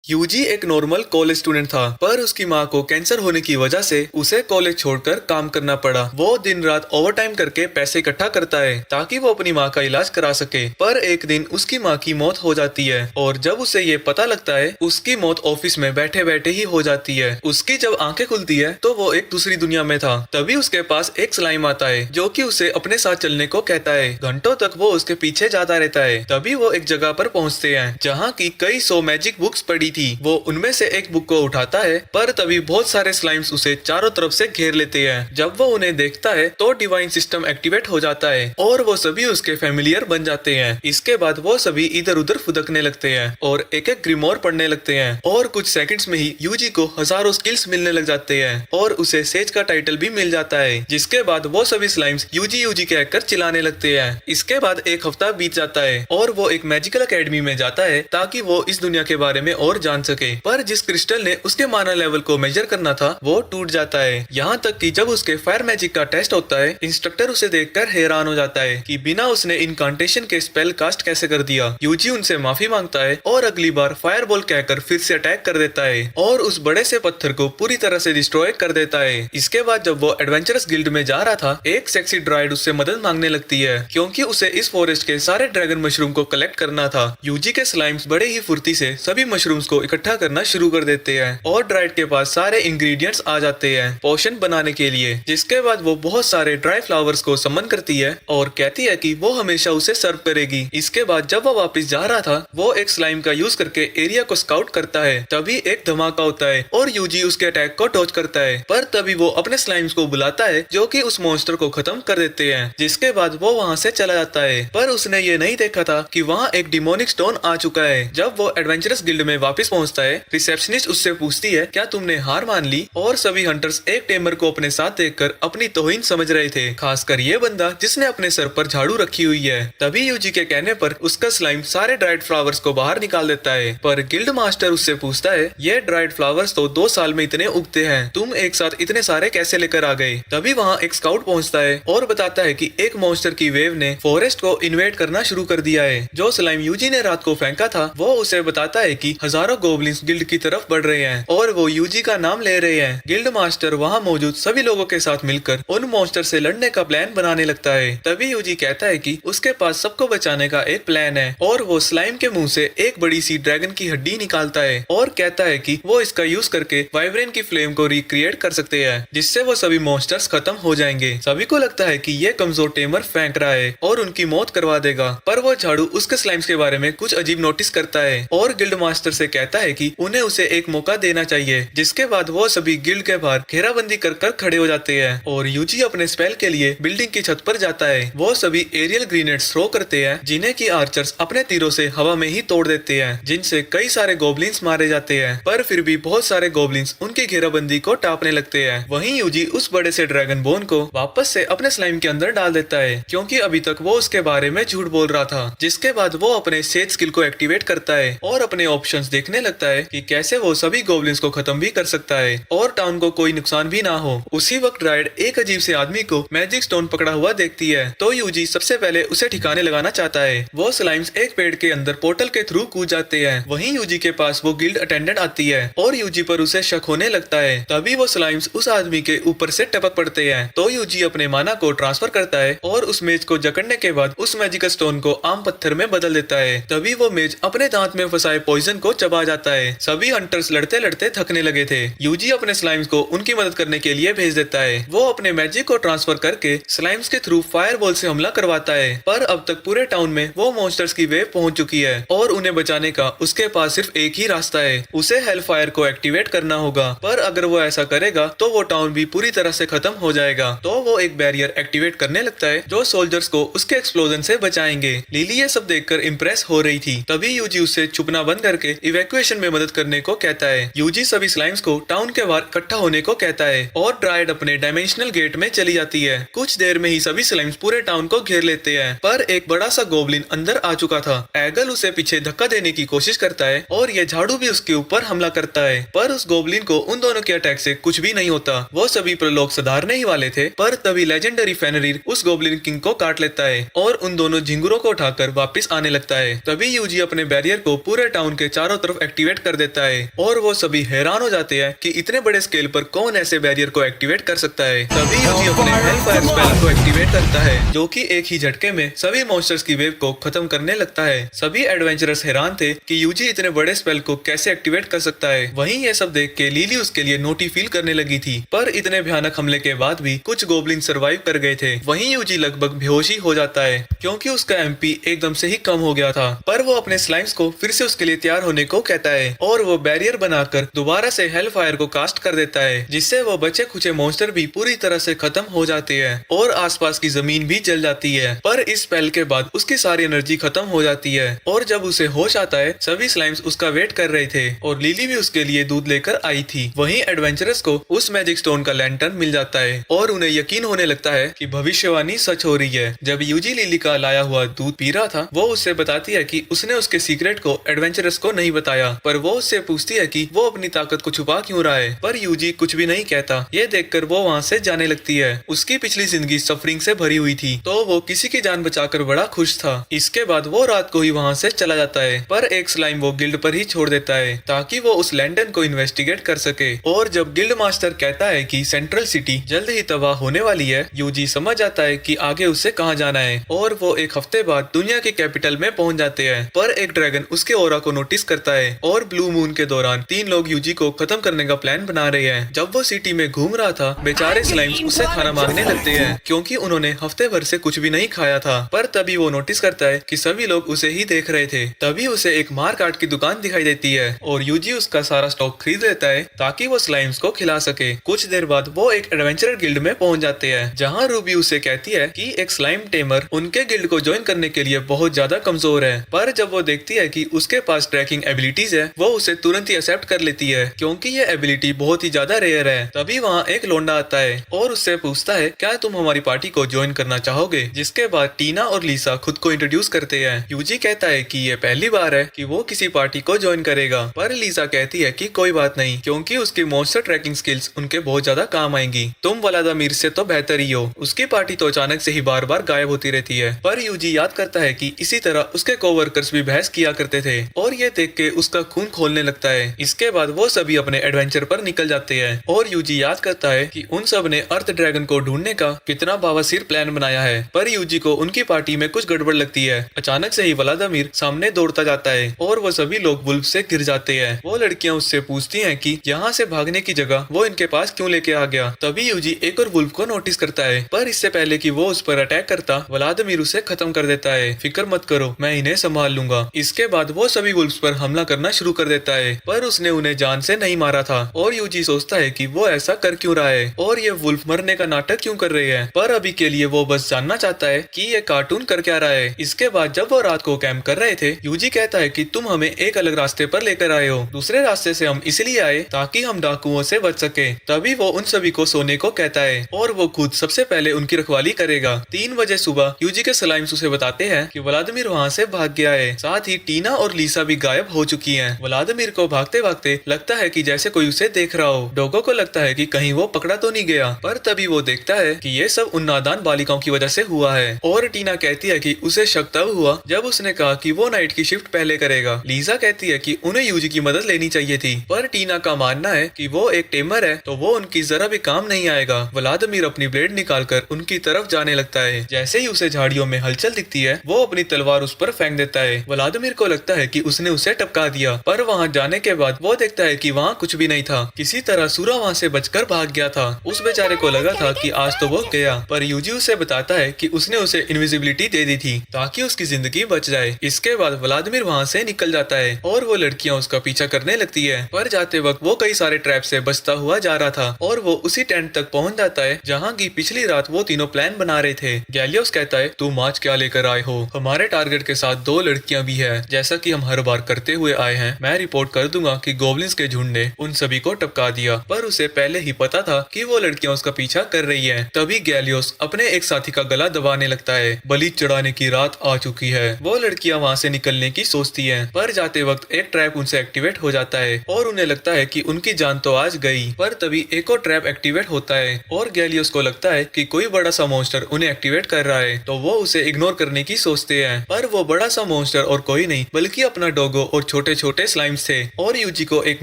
UG एक normal college student था, पर उसकी माँ को कैंसर होने की वजह से उसे कॉलेज छोड़कर काम करना पड़ा। वो दिन रात ओवरटाइम करके पैसे इकट्ठा करता है ताकि वो अपनी माँ का इलाज करा सके। पर एक दिन उसकी माँ की मौत हो जाती है और जब उसे ये पता लगता है उसकी मौत ऑफिस में बैठे बैठे ही हो जाती है। उसकी जब आंखें खुलती है तो वो एक दूसरी दुनिया में था। तभी उसके पास एक स्लाइम आता है जो कि उसे अपने साथ चलने को कहता है। घंटों तक वो उसके पीछे जाता रहता है। तभी वो एक जगह पर पहुँचते हैं जहाँ की कई 100 मैजिक बुक्स पड़ी थी। वो उनमें से एक बुक को उठाता है, पर तभी बहुत सारे स्लाइम्स उसे चारों तरफ से घेर लेते हैं। जब वो उन्हें देखता है तो डिवाइन सिस्टम एक्टिवेट हो जाता है और वो सभी उसके फैमिलियर बन जाते हैं। इसके बाद वो सभी इधर उधर फुदकने लगते हैं और एक एक ग्रिमोर पढ़ने लगते हैं और कुछ सेकंड्स में ही यूजी को हजारों स्किल्स मिलने लग जाते हैं और उसे सेज का टाइटल भी मिल जाता है। जिसके बाद वो सभी स्लाइम्स यूजी यूजी कहकर चिल्लाने लगते हैं। इसके बाद एक हफ्ता बीत जाता है और वो एक मैजिकल एकेडमी में जाता है ताकि वो इस दुनिया के बारे में और जान सके। पर जिस क्रिस्टल ने उसके माना लेवल को मेजर करना था वो टूट जाता है। यहाँ तक कि जब उसके फायर मैजिक का टेस्ट होता है, इंस्ट्रक्टर उसे देखकर हैरान हो जाता है कि बिना उसने इनकांटेशन के स्पेल कास्ट कैसे कर दिया। यूजी उनसे माफी मांगता है और अगली बार फायर बॉल कहकर फिर से अटैक कर देता है और उस बड़े से पत्थर को पूरी तरह से डिस्ट्रॉय कर देता है। इसके बाद जब वो एडवेंचरस गिल्ड में जा रहा था, एक सेक्सी ड्राइड उससे मदद मांगने लगती है क्योंकि उसे इस फॉरेस्ट के सारे ड्रैगन मशरूम को कलेक्ट करना था। यूजी के स्लाइम्स बड़े ही फुर्ती से सभी मशरूम्स को इकट्ठा करना शुरू कर देते हैं और ड्राइड के पास सारे इंग्रेडिएंट्स आ जाते हैं पोशन बनाने के लिए। जिसके बाद वो बहुत सारे ड्राई फ्लावर्स को समन करती है और कहती है कि वो हमेशा उसे सर्व करेगी। इसके बाद जब वो वापस जा रहा था, वो एक स्लाइम का यूज करके एरिया को स्काउट करता है। तभी एक धमाका होता है और यूजी उसके अटैक को डॉज करता है, पर तभी वो अपने स्लाइम्स को बुलाता है जो कि उस मॉन्स्टर को खत्म कर देते हैं। जिसके बाद वो वहाँ से चला जाता है, पर उसने ये नहीं देखा था कि वहाँ एक डिमोनिक स्टोन आ चुका है। जब वो एडवेंचरस गिल्ड में वापस पहुँचता है, रिसेप्शनिस्ट उससे पूछती है क्या तुमने हार मान ली। और सभी हंटर्स एक टेमर को अपने साथ देखकर अपनी तौहीन समझ रहे थे, खासकर ये बंदा जिसने अपने सर पर झाड़ू रखी हुई है। तभी यूजी के कहने पर उसका स्लाइम सारे ड्राइड फ्लावर्स को बाहर निकाल देता है, पर गिल्ड मास्टर उससे पूछता है ये ड्राइड फ्लावर्स तो 2 साल में इतने उगते हैं, तुम एक साथ इतने सारे कैसे लेकर आ गए। तभी वहाँ एक स्काउट पहुँचता है और बताता है कि एक मॉन्स्टर की वेव ने फॉरेस्ट को इन्वेड करना शुरू कर दिया है। जो स्लाइम यूजी ने रात को फेंका था, वो उसे बताता है कि हजारों गोबलिन्स गिल्ड की तरफ बढ़ रहे हैं और वो यूजी का नाम ले रहे हैं। गिल्ड मास्टर वहाँ मौजूद सभी लोगों के साथ मिलकर उन मॉन्स्टर से लड़ने का प्लान बनाने लगता है। तभी यूजी कहता है कि उसके पास सबको बचाने का एक प्लान है और वो स्लाइम के मुंह से एक बड़ी सी ड्रैगन की हड्डी निकालता है और कहता है कि वो इसका यूज करके वाइब्रेन की फ्लेम को रिक्रिएट कर सकते हैं, जिससे वो सभी मॉन्स्टर्स खत्म हो जाएंगे। सभी को लगता है कि ये कमजोर टेमर फेंक रहा है और उनकी मौत करवा देगा, पर वो झाड़ू उसके स्लाइम्स के बारे में कुछ अजीब नोटिस करता है और गिल्ड मास्टर से कहता है कि उन्हें उसे एक मौका देना चाहिए। जिसके बाद वो सभी गिल्ड के बाहर घेराबंदी कर कर खड़े हो जाते हैं और यूजी अपने स्पेल के लिए बिल्डिंग की छत पर जाता है। वो सभी एरियल ग्रेनेड्स थ्रो करते हैं जिन्हें की आर्चर्स अपने तीरों से हवा में ही तोड़ देते हैं, जिनसे कई सारे गोबलिन्स मारे जाते हैं। पर फिर भी बहुत सारे गोबलिन्स उनकी घेराबंदी को टापने लगते हैं। वहीं यूजी उस बड़े से ड्रैगन बोन को वापस से अपने स्लाइम के अंदर डाल देता है क्योंकि अभी तक वो उसके बारे में झूठ बोल रहा था। जिसके बाद वो अपने सेज स्किल को एक्टिवेट करता है और अपने ऑप्शंस देखने लगता है कि कैसे वो सभी गोबलिन्स को खत्म भी कर सकता है और टाउन को कोई नुकसान भी ना हो। उसी वक्त ड्राइड एक अजीब से आदमी को मैजिक स्टोन पकड़ा हुआ देखती है, तो यूजी सबसे पहले उसे ठिकाने लगाना चाहता है। वो स्लाइम्स एक पेड़ के अंदर पोर्टल के थ्रू कूद जाते हैं। वहीं यूजी के पास वो गिल्ड अटेंडेंट आती है और यूजी पर उसे शक होने लगता है। तभी वो स्लाइम्स उस आदमी के ऊपर से टपक पड़ते हैं, तो यूजी अपने माना को ट्रांसफर करता है और उस मेज को जकड़ने के बाद उस मैजिकल स्टोन को आम पत्थर में बदल देता है। तभी वो मेज अपने दांत में फंसाए पॉइजन को चबा जाता है। सभी हंटर्स लड़ते लड़ते थकने लगे थे। यूजी अपने स्लाइम्स को उनकी मदद करने के लिए भेज देता है। वो अपने मैजिक को ट्रांसफर करके स्लाइम्स के थ्रू फायर बॉल से हमला करवाता है, पर अब तक पूरे टाउन में वो मॉन्स्टर्स की वेव पहुंच चुकी है और उन्हें बचाने का उसके पास सिर्फ एक ही रास्ता है, उसे हेल फायर को एक्टिवेट करना होगा। पर अगर वो ऐसा करेगा तो वो टाउन भी पूरी तरह से खत्म हो जाएगा। तो वो एक बैरियर एक्टिवेट करने लगता है जो सोल्जर्स को उसके एक्सप्लोजन से बचाएंगे। लिली ये सब देखकर इम्प्रेस हो रही थी। तभी यूजी उससे छुपना बंद करके इवैक्यूएशन में मदद करने को कहता है। यूजी सभी स्लाइम्स को टाउन के बाहर इकट्ठा होने को कहता है और ड्राइड अपने डायमेंशनल गेट में चली जाती है। कुछ देर में ही सभी स्लाइम्स पूरे टाउन को घेर लेते हैं, पर एक बड़ा सा गोबलिन अंदर आ चुका था। एगल उसे पीछे धक्का देने की कोशिश करता है और ये झाड़ू भी उसके ऊपर हमला करता है, पर उस गोबलिन को उन दोनों के अटैक से कुछ भी नहीं होता। वो सभी प्रलोक सुधारने ही वाले थे, पर तभी लेजेंडरी फेनरिर उस गोबलिन किंग को काट लेता है और उन दोनों झिंगुरों को उठाकर वापस आने लगता है। तभी यूजी अपने बैरियर को पूरे टाउन के चारों तरफ तरफ एक्टिवेट कर देता है और वो सभी हैरान हो जाते हैं कि इतने बड़े स्केल पर कौन ऐसे बैरियर को एक्टिवेट कर सकता है। तभी यूजी अपने हेलफायर स्पेल को एक्टिवेट करता है जो कि एक ही झटके में सभी मॉन्स्टर्स की वेव को खत्म करने लगता है। सभी एडवेंचरर्स हैरान थे कि यूजी इतने बड़े स्पेल को कैसे एक्टिवेट कर सकता है। वहीं ये सब देख के लिली उसके लिए नोटी फील करने लगी थी, पर इतने भयानक हमले के बाद भी कुछ गोब्लिन सरवाइव कर गए थे। वहीं यूजी लगभग बेहोश ही हो जाता है क्योंकि उसका एमपी एकदम से ही कम हो गया था, पर वो अपने स्लाइम्स को फिर से उसके लिए तैयार होने को कहता है और वो बैरियर बनाकर दोबारा से हेलफायर को कास्ट कर देता है, जिससे वो बचे खुचे मॉन्स्टर भी पूरी तरह से खत्म हो जाते हैं और आसपास की जमीन भी जल जाती है। पर इस स्पेल के बाद उसकी सारी एनर्जी खत्म हो जाती है और जब उसे होश आता है सभी स्लाइम्स उसका वेट कर रहे थे और लिली भी उसके लिए दूध लेकर आई थी। वहीं एडवेंचरर्स को उस मैजिक स्टोन का लैंटर्न मिल जाता है और उन्हें यकीन होने लगता है कि भविष्यवाणी सच हो रही है। जब यूजी लिली का लाया हुआ दूध पी रहा था वो उससे बताती है कि उसने उसके सीक्रेट को एडवेंचरर्स को नहीं बताया, पर वो उससे पूछती है कि वो अपनी ताकत को छुपा क्यों रहा है, पर यूजी कुछ भी नहीं कहता। ये देखकर वो वहाँ से जाने लगती है। उसकी पिछली जिंदगी सफरिंग से भरी हुई थी तो वो किसी की जान बचाकर बड़ा खुश था। इसके बाद वो रात को ही वहाँ से चला जाता है, पर एक स्लाइम वो गिल्ड पर ही छोड़ देता है ताकि वो उस लैंटर्न को इन्वेस्टिगेट कर सके। और जब गिल्ड मास्टर कहता है कि सेंट्रल सिटी जल्द ही तबाह होने वाली है, यूजी समझ जाता है कि आगे उसे कहाँ जाना है और वो एक हफ्ते बाद दुनिया के कैपिटल में पहुंच जाते हैं। पर एक ड्रैगन उसके ऑरा को नोटिस करता है और ब्लू मून के दौरान 3 लोग यूजी को खत्म करने का प्लान बना रहे हैं। जब वो सिटी में घूम रहा था बेचारे स्लाइम्स उससे खाना मांगने लगते हैं क्योंकि उन्होंने हफ्ते भर से कुछ भी नहीं खाया था। पर तभी वो नोटिस करता है कि सभी लोग उसे ही देख रहे थे। तभी उसे एक मार काट की दुकान दिखाई देती है और यूजी उसका सारा स्टॉक खरीद लेता है ताकि वो स्लाइम्स को खिला सके। कुछ देर बाद वो एक एडवेंचरर गिल्ड में पहुंच जाते हैं जहां रूबी उसे कहती है कि एक स्लाइम टेमर उनके गिल्ड को ज्वाइन करने के लिए बहुत ज्यादा कमजोर है। पर जब वो देखती है कि उसके पास ट्रैकिंग एबिलिटीज है वो उसे तुरंत ही एक्सेप्ट कर लेती है क्योंकि ये एबिलिटी बहुत ही ज्यादा रेयर है। तभी वहाँ एक लोंडा आता है और उससे पूछता है क्या तुम हमारी पार्टी को ज्वाइन करना चाहोगे। जिसके बाद टीना और लीसा खुद को इंट्रोड्यूस करते हैं। यूजी कहता है कि ये पहली बार है कि वो किसी पार्टी को ज्वाइन करेगा, पर लीसा कहती है कि कोई बात नहीं क्योंकि उसकी मॉन्स्टर ट्रैकिंग स्किल्स उनके बहुत ज्यादा काम आएंगी। तुम व्लादिमीर से तो बेहतर ही हो। उसकी पार्टी तो अचानक से ही बार बार गायब होती रहती है। पर यूजी याद करता है कि इसी तरह उसके कोवर्कर्स भी बहस किया करते थे और ये देख के उसका खून खोलने लगता है। इसके बाद वो सभी अपने एडवेंचर पर निकल जाते हैं और यूजी याद करता है कि उन सब ने अर्थ ड्रैगन को ढूंढने का कितना बावासीर प्लान बनाया है। पर यूजी को उनकी पार्टी में कुछ गड़बड़ लगती है। अचानक से ही व्लादिमीर सामने दौड़ता जाता है और वो सभी लोग वुल्फ से गिर जाते हैं। वो लड़कियां उससे पूछती हैं कि यहाँ से भागने की जगह वो इनके पास क्यों लेके आ गया। तभी यूजी एक और वुल्फ को नोटिस करता है, पर इससे पहले कि वो उस पर अटैक करता व्लादिमीर उसे खत्म कर देता है। फिक्र मत करो, मैं इन्हें संभाल लूंगा। इसके बाद वो सभी वुल्फ्स पर हमला करना शुरू कर देता है, पर उसने उन्हें जान से नहीं मारा था और यूजी सोचता है कि वो ऐसा कर क्यों रहा है और ये वुल्फ मरने का नाटक क्यों कर रहे हैं। पर अभी के लिए वो बस जानना चाहता है कि ये कार्टून कर क्या रहा है। इसके बाद जब वो रात को कैंप कर रहे थे यूजी कहता है कि तुम हमें एक अलग रास्ते पर लेकर आए हो। दूसरे रास्ते से हम इसलिए आए ताकि हम डाकुओं से बच सके। तभी वो उन सभी को सोने को कहता है और वो खुद सबसे पहले उनकी रखवाली करेगा। 3 बजे सुबह यूजी के स्लाइम्स उसे बताते हैं कि व्लादिमीर वहाँ से भाग गया है। साथ ही टीना और लीसा भी गायब हो चुकी हैं। व्लादिमीर को भागते भागते लगता है कि जैसे कोई उसे देख रहा हो। डोगो को लगता है कि कहीं वो पकड़ा तो नहीं गया, पर तभी वो देखता है कि ये सब उन नादान बालिकाओं की वजह से हुआ है। और टीना कहती है कि उसे शक तब हुआ जब उसने कहा कि वो नाइट की शिफ्ट पहले करेगा। लीसा कहती है कि उन्हें यूजी की मदद लेनी चाहिए थी, पर टीना का मानना है कि वो एक टेमर है तो वो उनकी जरा भी काम नहीं आएगा। व्लादिमीर अपनी ब्लेड निकालकर उनकी तरफ जाने लगता है। जैसे ही उसे झाड़ियों में हलचल दिखती है वो अपनी तलवार उस पर फेंक देता है। व्लादिमीर को लगता है कि उसने उसे टपका दिया, पर वहाँ जाने के बाद वो देखता है कि वहाँ कुछ भी नहीं था। किसी तरह सूरा वहाँ से बचकर भाग गया था। उस बेचारे को लगा था कि आज तो वो गया, पर यूजी उसे बताता है कि उसने उसे इनविजिबिलिटी दे दी थी ताकि उसकी जिंदगी बच जाए। इसके बाद व्लादिमीर वहाँ से निकल जाता है और वो लड़कियां उसका पीछा करने लगती है, पर जाते वक्त वो कई सारे ट्रैप से बचता हुआ जा रहा था और वो उसी टेंट तक पहुँच जाता है जहाँ की पिछली रात वो तीनों प्लान बना रहे थे। गैलियोस कहता है तुम आज क्या लेकर आए हो। हमारे टारगेट के साथ 2 लड़कियां भी है जैसा कि हम हर बार करते हुए आए हैं। मैं रिपोर्ट कर दूंगा कि गोब्लिन्स के झुंड ने उन सभी को टपका दिया, पर उसे पहले ही पता था कि वो लड़कियां उसका पीछा कर रही हैं। तभी गैलियोस अपने एक साथी का गला दबाने लगता है। बलि चढ़ाने की रात आ चुकी है। वो लड़कियां वहाँ से निकलने की सोचती हैं, पर जाते वक्त एक ट्रैप उनसे एक्टिवेट हो जाता है और उन्हें लगता है कि उनकी जान तो आज गई। पर तभी एक और ट्रैप एक्टिवेट होता है और गैलियोस को लगता है कि कोई बड़ा सा मॉन्स्टर उन्हें एक्टिवेट कर रहा है, तो वो उसे इग्नोर करने की सोचते हैं। पर वो बड़ा सा मॉन्स्टर और कोई नहीं बल्कि अपना डोगो और छोटा छोटे छोटे स्लाइम्स थे और यूजी को एक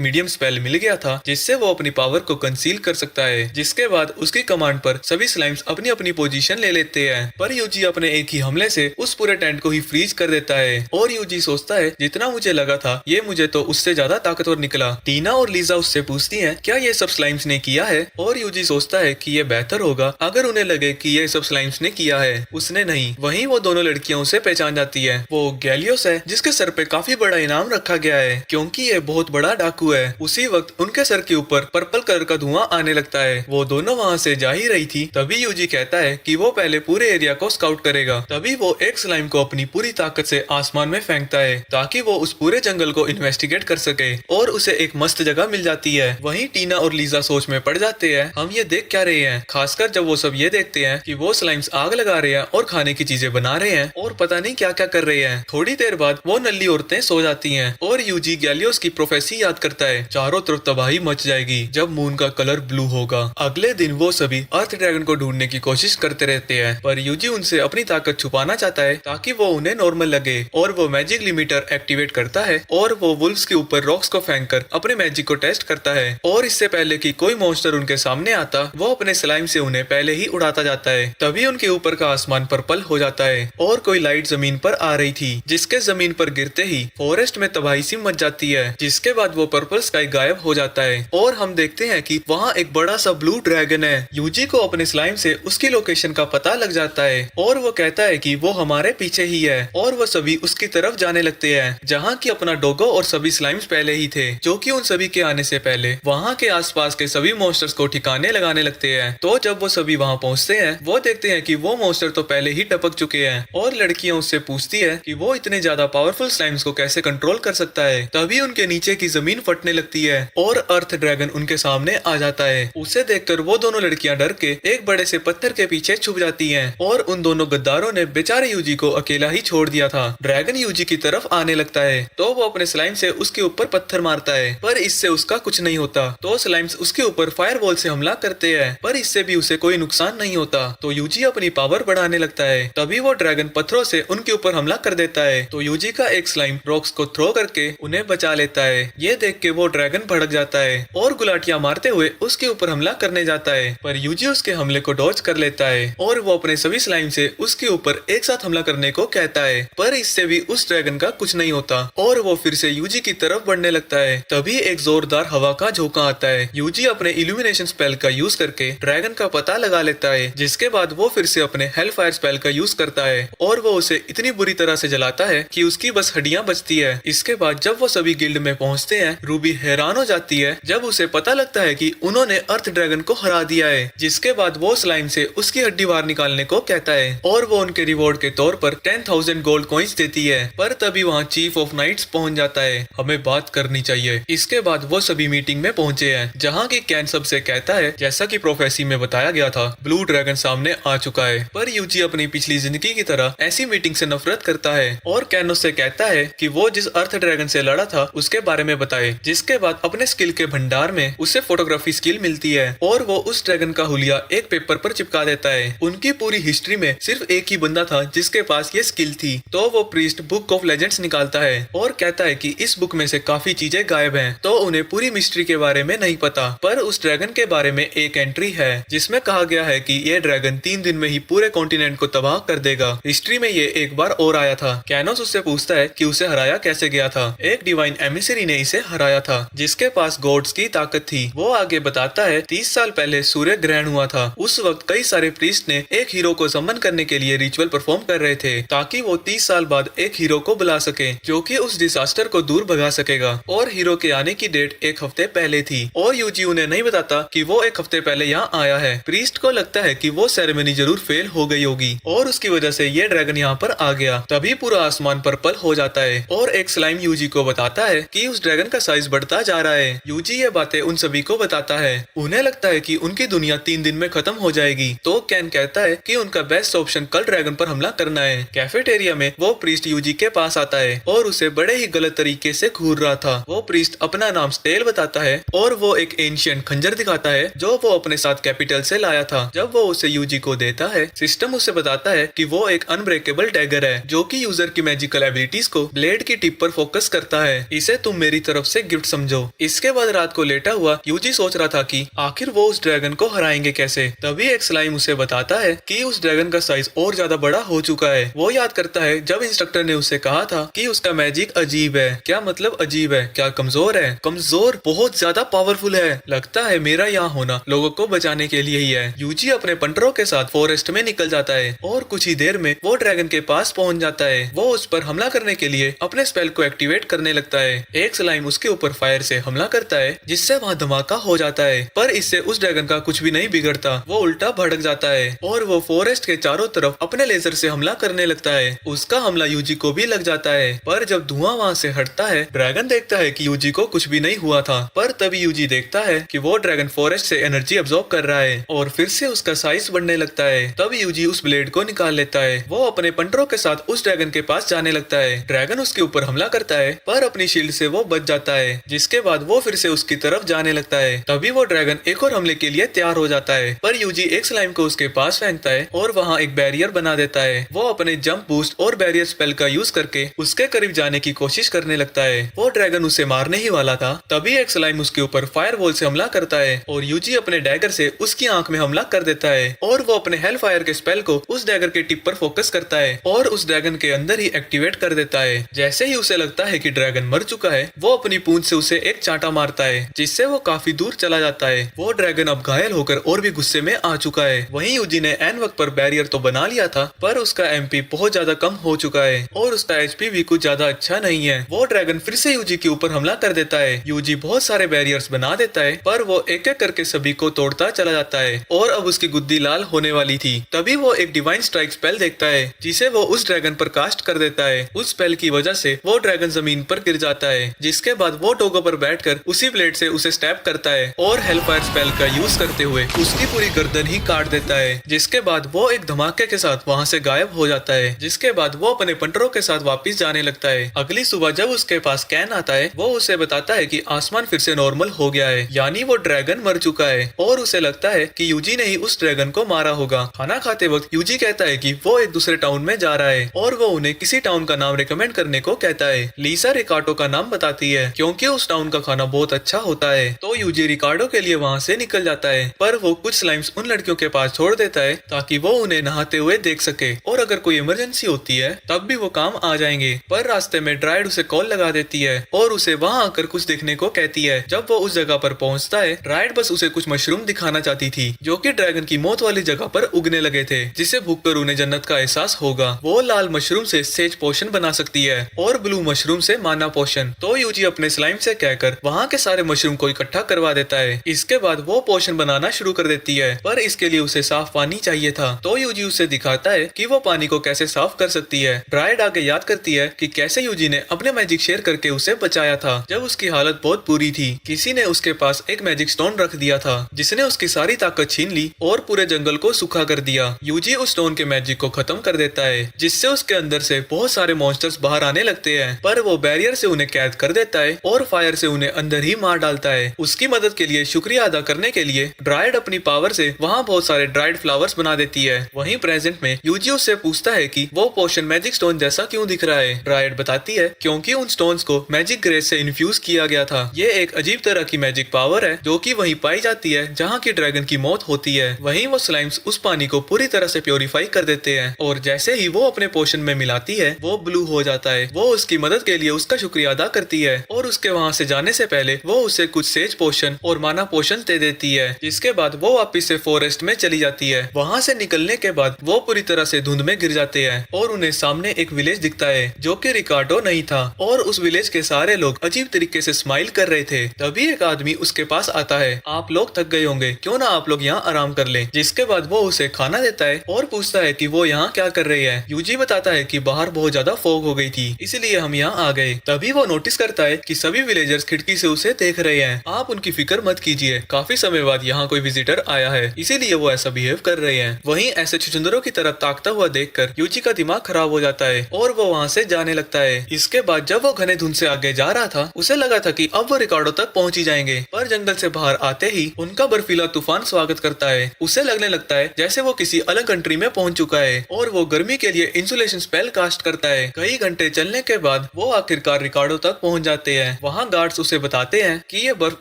मीडियम स्पेल मिल गया था जिससे वो अपनी पावर को कंसील कर सकता है। जिसके बाद उसकी कमांड पर सभी स्लाइम्स अपनी अपनी पोजीशन ले लेते हैं, पर यूजी अपने एक ही हमले से उस पूरे टेंट को ही फ्रीज कर देता है। और यूजी सोचता है जितना मुझे लगा था ये मुझे तो उससे ज्यादा ताकतवर निकला। टीना और लीजा उससे पूछती हैं क्या ये सब स्लाइम्स ने किया है, और यूजी सोचता है कि ये बेहतर होगा अगर उन्हें लगे कि ये सब स्लाइम्स ने किया है, उसने नहीं। वहीं वो दोनों लड़कियां उसे पहचान जाती है। वो गैलियोस है जिसके सर पे काफी बड़ा इनाम रखा गया है क्योंकि ये बहुत बड़ा डाकू है। उसी वक्त उनके सर के ऊपर पर्पल कलर का धुआं आने लगता है। वो दोनों वहाँ से जा ही रही थी तभी यूजी कहता है कि वो पहले पूरे एरिया को स्काउट करेगा। तभी वो एक स्लाइम को अपनी पूरी ताकत से आसमान में फेंकता है ताकि वो उस पूरे जंगल को इन्वेस्टिगेट कर सके, और उसे एक मस्त जगह मिल जाती है। वहीं टीना और लीजा सोच में पड़ जाते हैं हम ये देख क्या रहे हैं, खासकर जब वो सब ये देखते हैं कि वो स्लाइम्स आग लगा रहे हैं और खाने की चीजें बना रहे हैं और पता नहीं क्या क्या कर रहे हैं। थोड़ी देर बाद वो नल्ली औरतें सो जाती हैं और यूजी गैलियोस की प्रोफेसी याद करता है चारों तरफ तबाही मच जाएगी जब मून का कलर ब्लू होगा। अगले दिन वो सभी अर्थ ड्रैगन को ढूंढने की कोशिश करते रहते हैं, पर यूजी उनसे अपनी ताकत छुपाना चाहता है ताकि वो उन्हें नॉर्मल लगे, और वो मैजिक लिमिटर एक्टिवेट करता है और वो वुल्फ्स के ऊपर रॉक्स को फेंककर अपने मैजिक को टेस्ट करता है। और इससे पहले कि कोई मॉन्स्टर उनके सामने आता वो अपने स्लाइम से उन्हें पहले ही उड़ाता जाता है। तभी उनके ऊपर का आसमान पर्पल हो जाता है और कोई लाइट जमीन पर आ रही थी जिसके जमीन पर गिरते ही फॉरेस्ट में तबाही सी मच जाती है। जिसके बाद वो पर्पल स्काई गायब हो जाता है और हम देखते हैं कि वहाँ एक बड़ा सा ब्लू ड्रैगन है। यूजी को अपने स्लाइम से उसकी लोकेशन का पता लग जाता है और वो कहता है कि वो हमारे पीछे ही है, और वो सभी उसकी तरफ जाने लगते हैं जहाँ की अपना डोगो और सभी स्लाइम्स पहले ही थे जो कि उन सभी के आने से पहले वहाँ के आसपास के सभी मॉन्स्टर्स को ठिकाने लगाने लगते हैं। तो जब वो सभी वहाँ पहुँचते हैं वो देखते हैं कि वो मॉन्स्टर तो पहले ही टपक चुके हैं, और लड़कियां उससे पूछती है कि वो इतने ज्यादा पावरफुल स्लाइम्स को कैसे कंट्रोल कर सकता है। तभी उनके नीचे की जमीन फटने लगती है और अर्थ ड्रैगन उनके सामने आ जाता है। उसे देखकर वो दोनों लड़कियां डर के एक बड़े से पत्थर के पीछे छुप जाती हैं, और उन दोनों गद्दारों ने बेचारे यूजी को अकेला ही छोड़ दिया था। ड्रैगन यूजी की तरफ आने लगता है तो वो अपने स्लाइम से उसके ऊपर पत्थर मारता है, पर इससे उसका कुछ नहीं होता। तो स्लाइम्स उसके ऊपर फायर बॉल से हमला करते हैं, पर इससे भी उसे कोई नुकसान नहीं होता। तो यूजी अपनी पावर बढ़ाने लगता है। तभी वो ड्रैगन पत्थरों से उनके ऊपर हमला कर देता है। तो यूजी का एक स्लाइम रॉक्स को थ्रो करके उन्हें बचा लेता है। ये देख के वो ड्रैगन भड़क जाता है और गुलाटियां मारते हुए उसके ऊपर हमला करने जाता है, पर यूजी उसके हमले को डॉज कर लेता है और वो अपने सभी स्लाइम से उसके ऊपर एक साथ हमला करने को कहता है, पर इससे भी उस ड्रैगन का कुछ नहीं होता और वो फिर से यूजी की तरफ बढ़ने लगता है। तभी एक जोरदार हवा का झोंका आता है। यूजी अपने इल्यूमिनेशन स्पेल का यूज करके ड्रैगन का पता लगा लेता है, जिसके बाद वो फिर से अपने हेल फायर स्पेल का यूज करता है और वो उसे इतनी बुरी तरह से जलाता है कि उसकी बस हड्डियां बचती है। इसके बाद जब वो सभी गिल्ड में पहुंचते हैं रूबी हैरान हो जाती है जब उसे पता लगता है कि उन्होंने अर्थ ड्रैगन को हरा दिया है। जिसके बाद वो स्लाइम से उसकी हड्डी बाहर निकालने को कहता है और वो उनके रिवॉर्ड के तौर पर 10,000 गोल्ड कॉइंस देती है। पर तभी वहाँ चीफ ऑफ नाइट्स पहुंच जाता है, हमें बात करनी चाहिए। इसके बाद वो सभी मीटिंग में पहुंचे हैं जहाँ की कैन सबसे कहता है जैसा की प्रोफेसी में बताया गया था ब्लू ड्रैगन सामने आ चुका है। पर यूजी अपनी पिछली जिंदगी की तरह ऐसी मीटिंग से नफरत करता है और कैन उससे कहता है कि वो जिस अर्थ ड्रैगन से लड़ा था उसके बारे में बताए। जिसके बाद अपने स्किल के भंडार में उसे फोटोग्राफी स्किल मिलती है और वो उस ड्रैगन का हुलिया एक पेपर पर चिपका देता है। उनकी पूरी हिस्ट्री में सिर्फ एक ही बंदा था जिसके पास ये स्किल थी। तो वो प्रीस्ट बुक ऑफ लेजेंड्स निकालता है और कहता है कि इस बुक में से काफी चीजें गायब हैं, तो उन्हें पूरी मिस्ट्री के बारे में नहीं पता। पर उस ड्रैगन के बारे में एक एंट्री है जिसमें कहा गया है कि ये ड्रैगन 3 दिन में ही पूरे कॉन्टिनेंट को तबाह कर देगा। हिस्ट्री में ये एक बार और आया था। कैनोस उससे पूछता है कि उसे हराया कैसे गया था। एक डिवाइन एमिसरी ने इसे हराया था जिसके पास गॉड्स की ताकत थी। वो आगे बताता है 30 साल पहले सूर्य ग्रहण हुआ था। उस वक्त कई सारे प्रीस्ट ने एक हीरो को समन करने के लिए रिचुअल परफॉर्म कर रहे थे ताकि वो 30 साल बाद एक हीरो को बुला सके जो कि उस डिजास्टर को दूर भगा सकेगा। और हीरो के आने की डेट एक हफ्ते पहले थी और यूजी उन्हें नहीं बताता कि वो एक हफ्ते पहले यहाँ आया है। प्रीस्ट को लगता है कि वो सेरेमनी जरूर फेल हो गई होगी और उसकी वजह से ये ड्रैगन यहाँ पर आ गया। तभी पूरा आसमान पर्पल हो जाता है और एक स्लाइम यूजी को बताता है कि उस ड्रैगन का साइज बढ़ता जा रहा है। यूजी ये बातें उन सभी को बताता है। उन्हें लगता है कि उनकी दुनिया 3 दिन में खत्म हो जाएगी। तो कैन कहता है कि उनका बेस्ट ऑप्शन कल ड्रैगन पर हमला करना है। कैफेटेरिया में वो प्रीस्ट यूजी के पास आता है और उसे बड़े ही गलत तरीके से घूर रहा था। वो प्रीस्ट अपना नाम स्टेल बताता है और वो एक एंशिएंट खंजर दिखाता है जो वो अपने साथ कैपिटल से लाया था। जब वो उसे यूजी को देता है सिस्टम उसे बताता है कि वो एक अनब्रेकेबल डैगर है जो कि यूजर की मैजिकल एबिलिटीज को ब्लेड की टिप पर फोकस फोकस करता है, इसे तुम मेरी तरफ से गिफ्ट समझो। इसके बाद रात को लेटा हुआ यूजी सोच रहा था कि आखिर वो उस ड्रैगन को हराएंगे कैसे। तभी एक स्लाइम उसे बताता है कि उस ड्रैगन का साइज और ज्यादा बड़ा हो चुका है। वो याद करता है जब इंस्ट्रक्टर ने उसे कहा था कि उसका मैजिक अजीब है। क्या मतलब अजीब है? क्या कमजोर है? कमजोर, बहुत ज्यादा पावरफुल है। लगता है मेरा यहाँ होना लोगों को बचाने के लिए ही है। यूजी अपने पंटरों के साथ फॉरेस्ट में निकल जाता है और कुछ ही देर में वो ड्रैगन के पास पहुंच जाता है। वो उस पर हमला करने के लिए अपने स्पेल को एक्टिवेट करने लगता है। एक स्लाइम उसके ऊपर फायर से हमला करता है जिससे वहाँ धमाका हो जाता है, पर इससे उस ड्रैगन का कुछ भी नहीं बिगड़ता। वो उल्टा भड़क जाता है और वो फॉरेस्ट के चारों तरफ अपने लेजर से हमला करने लगता है। उसका हमला यूजी को भी लग जाता है, पर जब धुआं वहाँ से हटता है ड्रैगन देखता है कि यूजी को कुछ भी नहीं हुआ था। पर तभी यूजी देखता है कि वो ड्रैगन फॉरेस्ट से एनर्जी अब्सॉर्ब कर रहा है और फिर से उसका साइज बढ़ने लगता है। तब यूजी उस ब्लेड को निकाल लेता है। वो अपने पंटरों के साथ उस ड्रैगन के पास जाने लगता है। ड्रैगन उसके ऊपर हमला करता है पर अपनी शील्ड से वो बच जाता है, जिसके बाद वो फिर से उसकी तरफ जाने लगता है। तभी वो ड्रैगन एक और हमले के लिए तैयार हो जाता है, पर यूजी एक स्लाइम को उसके पास फेंकता है और वहाँ एक बैरियर बना देता है। वो अपने जंप बूस्ट और बैरियर स्पेल का यूज करके उसके करीब जाने की कोशिश करने लगता है। वो ड्रैगन उसे मारने ही वाला था, तभी एक स्लाइम उसके ऊपर फायर वॉल से हमला करता है और यूजी अपने डैगर से उसकी आंख में हमला कर देता है और वो अपने हेल फायर के स्पेल को उस डैगर के टिप पर फोकस करता है और उस ड्रैगन के अंदर ही एक्टिवेट कर देता है। जैसे ही उसे लगता है कि ड्रैगन मर चुका है, वो अपनी पूंछ से उसे एक चांटा मारता है जिससे वो काफी दूर चला जाता है। वो ड्रैगन अब घायल होकर और भी गुस्से में आ चुका है। वहीं यूजी ने एन वक्त पर बैरियर तो बना लिया था, पर उसका एमपी बहुत ज्यादा कम हो चुका है और उसका एचपी भी कुछ ज्यादा अच्छा नहीं है। वो ड्रैगन फिर से यूजी के ऊपर हमला कर देता है। यूजी बहुत सारे बैरियर्स बना देता है, पर वो एक एक करके सभी को तोड़ता चला जाता है और अब उसकी गुद्दी लाल होने वाली थी। तभी वो एक डिवाइन स्ट्राइक स्पेल देखता है जिसे वो उस ड्रैगन पर कास्ट कर देता है। उस स्पेल की वजह से वो ड्रैगन जमीन पर गिर जाता है, जिसके बाद वो डोगो पर बैठकर उसी ब्लेड से उसे स्टैब करता है और हेलफायर स्पेल का यूज करते हुए उसकी पूरी गर्दन ही काट देता है। जिसके बाद वो एक धमाके के साथ वहाँ से गायब हो जाता है। जिसके बाद वो अपने पंटरों के साथ वापस जाने लगता है। अगली सुबह जब उसके पास कैन आता है, वो उसे बताता है कि आसमान फिर से नॉर्मल हो गया है, यानी वो ड्रैगन मर चुका है और उसे लगता है कि यूजी ने ही उस ड्रैगन को मारा होगा। खाना खाते वक्त यूजी कहता है कि वो एक दूसरे टाउन में जा रहा है और वो उन्हें किसी टाउन का नाम रिकमेंड करने को कहता है। लीसा रिकार्डो का नाम बताती है क्योंकि उस टाउन का खाना बहुत अच्छा होता है। तो यूजी रिकार्डो के लिए वहाँ से निकल जाता है, पर वो कुछ स्लाइम्स उन लड़कियों के पास छोड़ देता है ताकि वो उन्हें नहाते हुए देख सके और अगर कोई इमरजेंसी होती है तब भी वो काम आ जाएंगे। पर रास्ते में ड्राइड उसे कॉल लगा देती है और उसे वहाँ आकर कुछ देखने को कहती है। जब वो उस जगह पर पहुँचता है, ड्राइड बस उसे कुछ मशरूम दिखाना चाहती थी जो कि ड्रैगन की मौत वाली जगह पर उगने लगे थे, जिसे भूखकर उन्हें जन्नत का एहसास होगा। वो लाल मशरूम से सेज पोशन बना सकती है और ब्लू मशरूम से माना पोशन। तो यूजी अपने स्लाइम से कहकर वहाँ के सारे मशरूम को इकट्ठा करवा देता है। इसके बाद वो पोशन बनाना शुरू कर देती है, पर इसके लिए उसे साफ पानी चाहिए था। तो यूजी उसे दिखाता है कि वो पानी को कैसे साफ कर सकती है। ड्राइड आगे याद करती है कि कैसे यूजी ने अपने मैजिक शेयर करके उसे बचाया था जब उसकी हालत बहुत बुरी थी। किसी ने उसके पास एक मैजिक स्टोन रख दिया था जिसने उसकी सारी ताकत छीन ली और पूरे जंगल को सूखा कर दिया। यूजी उस स्टोन के मैजिक को खत्म कर देता है, जिससे उसके अंदर से बहुत सारे मॉन्स्टर्स बाहर आने लगते हैं, पर वो बैरियर से उन्हें कैद कर देता है और फायर से उन्हें अंदर ही मार डालता है। उसकी मदद के लिए शुक्रिया अदा करने के लिए ड्राइड अपनी पावर से वहाँ बहुत सारे ड्राइड फ्लावर्स बना देती है। वहीं प्रेजेंट में यूजी उससे पूछता है कि वो पोशन मैजिक स्टोन जैसा क्यों दिख रहा है। ड्राइड बताती है क्योंकि उन स्टोन्स को मैजिक ग्रेस से इन्फ्यूज किया गया था। ये एक अजीब तरह की मैजिक पावर है जो कि वहीं पाई जाती है जहाँ की ड्रैगन की मौत होती है। वहीं वो स्लाइम्स उस पानी को पूरी तरह से प्योरीफाई कर देते हैं और जैसे ही वो अपने पोशन में मिलाती है वो ब्लू हो जाता है। वो उसकी मदद के लिए उसका शुक्रिया अदा करती है और उसके वहाँ से जाने से पहले वो उसे कुछ सेज पोशन और माना पोशन दे देती है। जिसके बाद वो वापिस से फॉरेस्ट में चली जाती है। वहाँ से निकलने के बाद वो पूरी तरह से धुंध में गिर जाते हैं और उन्हें सामने एक विलेज दिखता है जो कि रिकार्डो नहीं था और उस विलेज के सारे लोग अजीब तरीके से स्माइल कर रहे थे। तभी एक आदमी उसके पास आता है। आप लोग थक गए होंगे, क्यों ना आप लोग यहाँ आराम कर लें। जिसके बाद वो उसे खाना देता है और पूछता है कि वो यहाँ क्या कर रही है। यूजी बताता है कि बाहर बहुत ज्यादा फॉग हो गई थी इसलिए हम यहाँ आ गए। तभी वो नोटिस करता है कि सभी विलेजर्स खिड़की से उसे देख रहे हैं। आप उनकी फिक्र मत कीजिए, काफी समय बाद यहाँ कोई विजिटर आया है इसीलिए वो ऐसा बिहेव कर रहे हैं। वहीं ऐसे छुछुंदरों की तरफ ताकता हुआ देखकर यूजी का दिमाग खराब हो जाता है और वो वहाँ से जाने लगता है। इसके बाद जब वो घने धुंध से आगे जा रहा था उसे लगा था कि अब वो रिकार्डो तक पहुँच ही जाएंगे, पर जंगल से बाहर आते ही उनका बर्फीला तूफान स्वागत करता है। उसे लगने लगता है जैसे वो किसी अलग कंट्री में पहुँच चुका है और वो गर्मी के लिए इंसुलेशन स्पेल कास्ट करता है। कई घंटे चलने के बाद वो वो आखिरकार रिकार्डो तक पहुंच जाते हैं। वहाँ गार्ड्स उसे बताते हैं कि ये बर्फ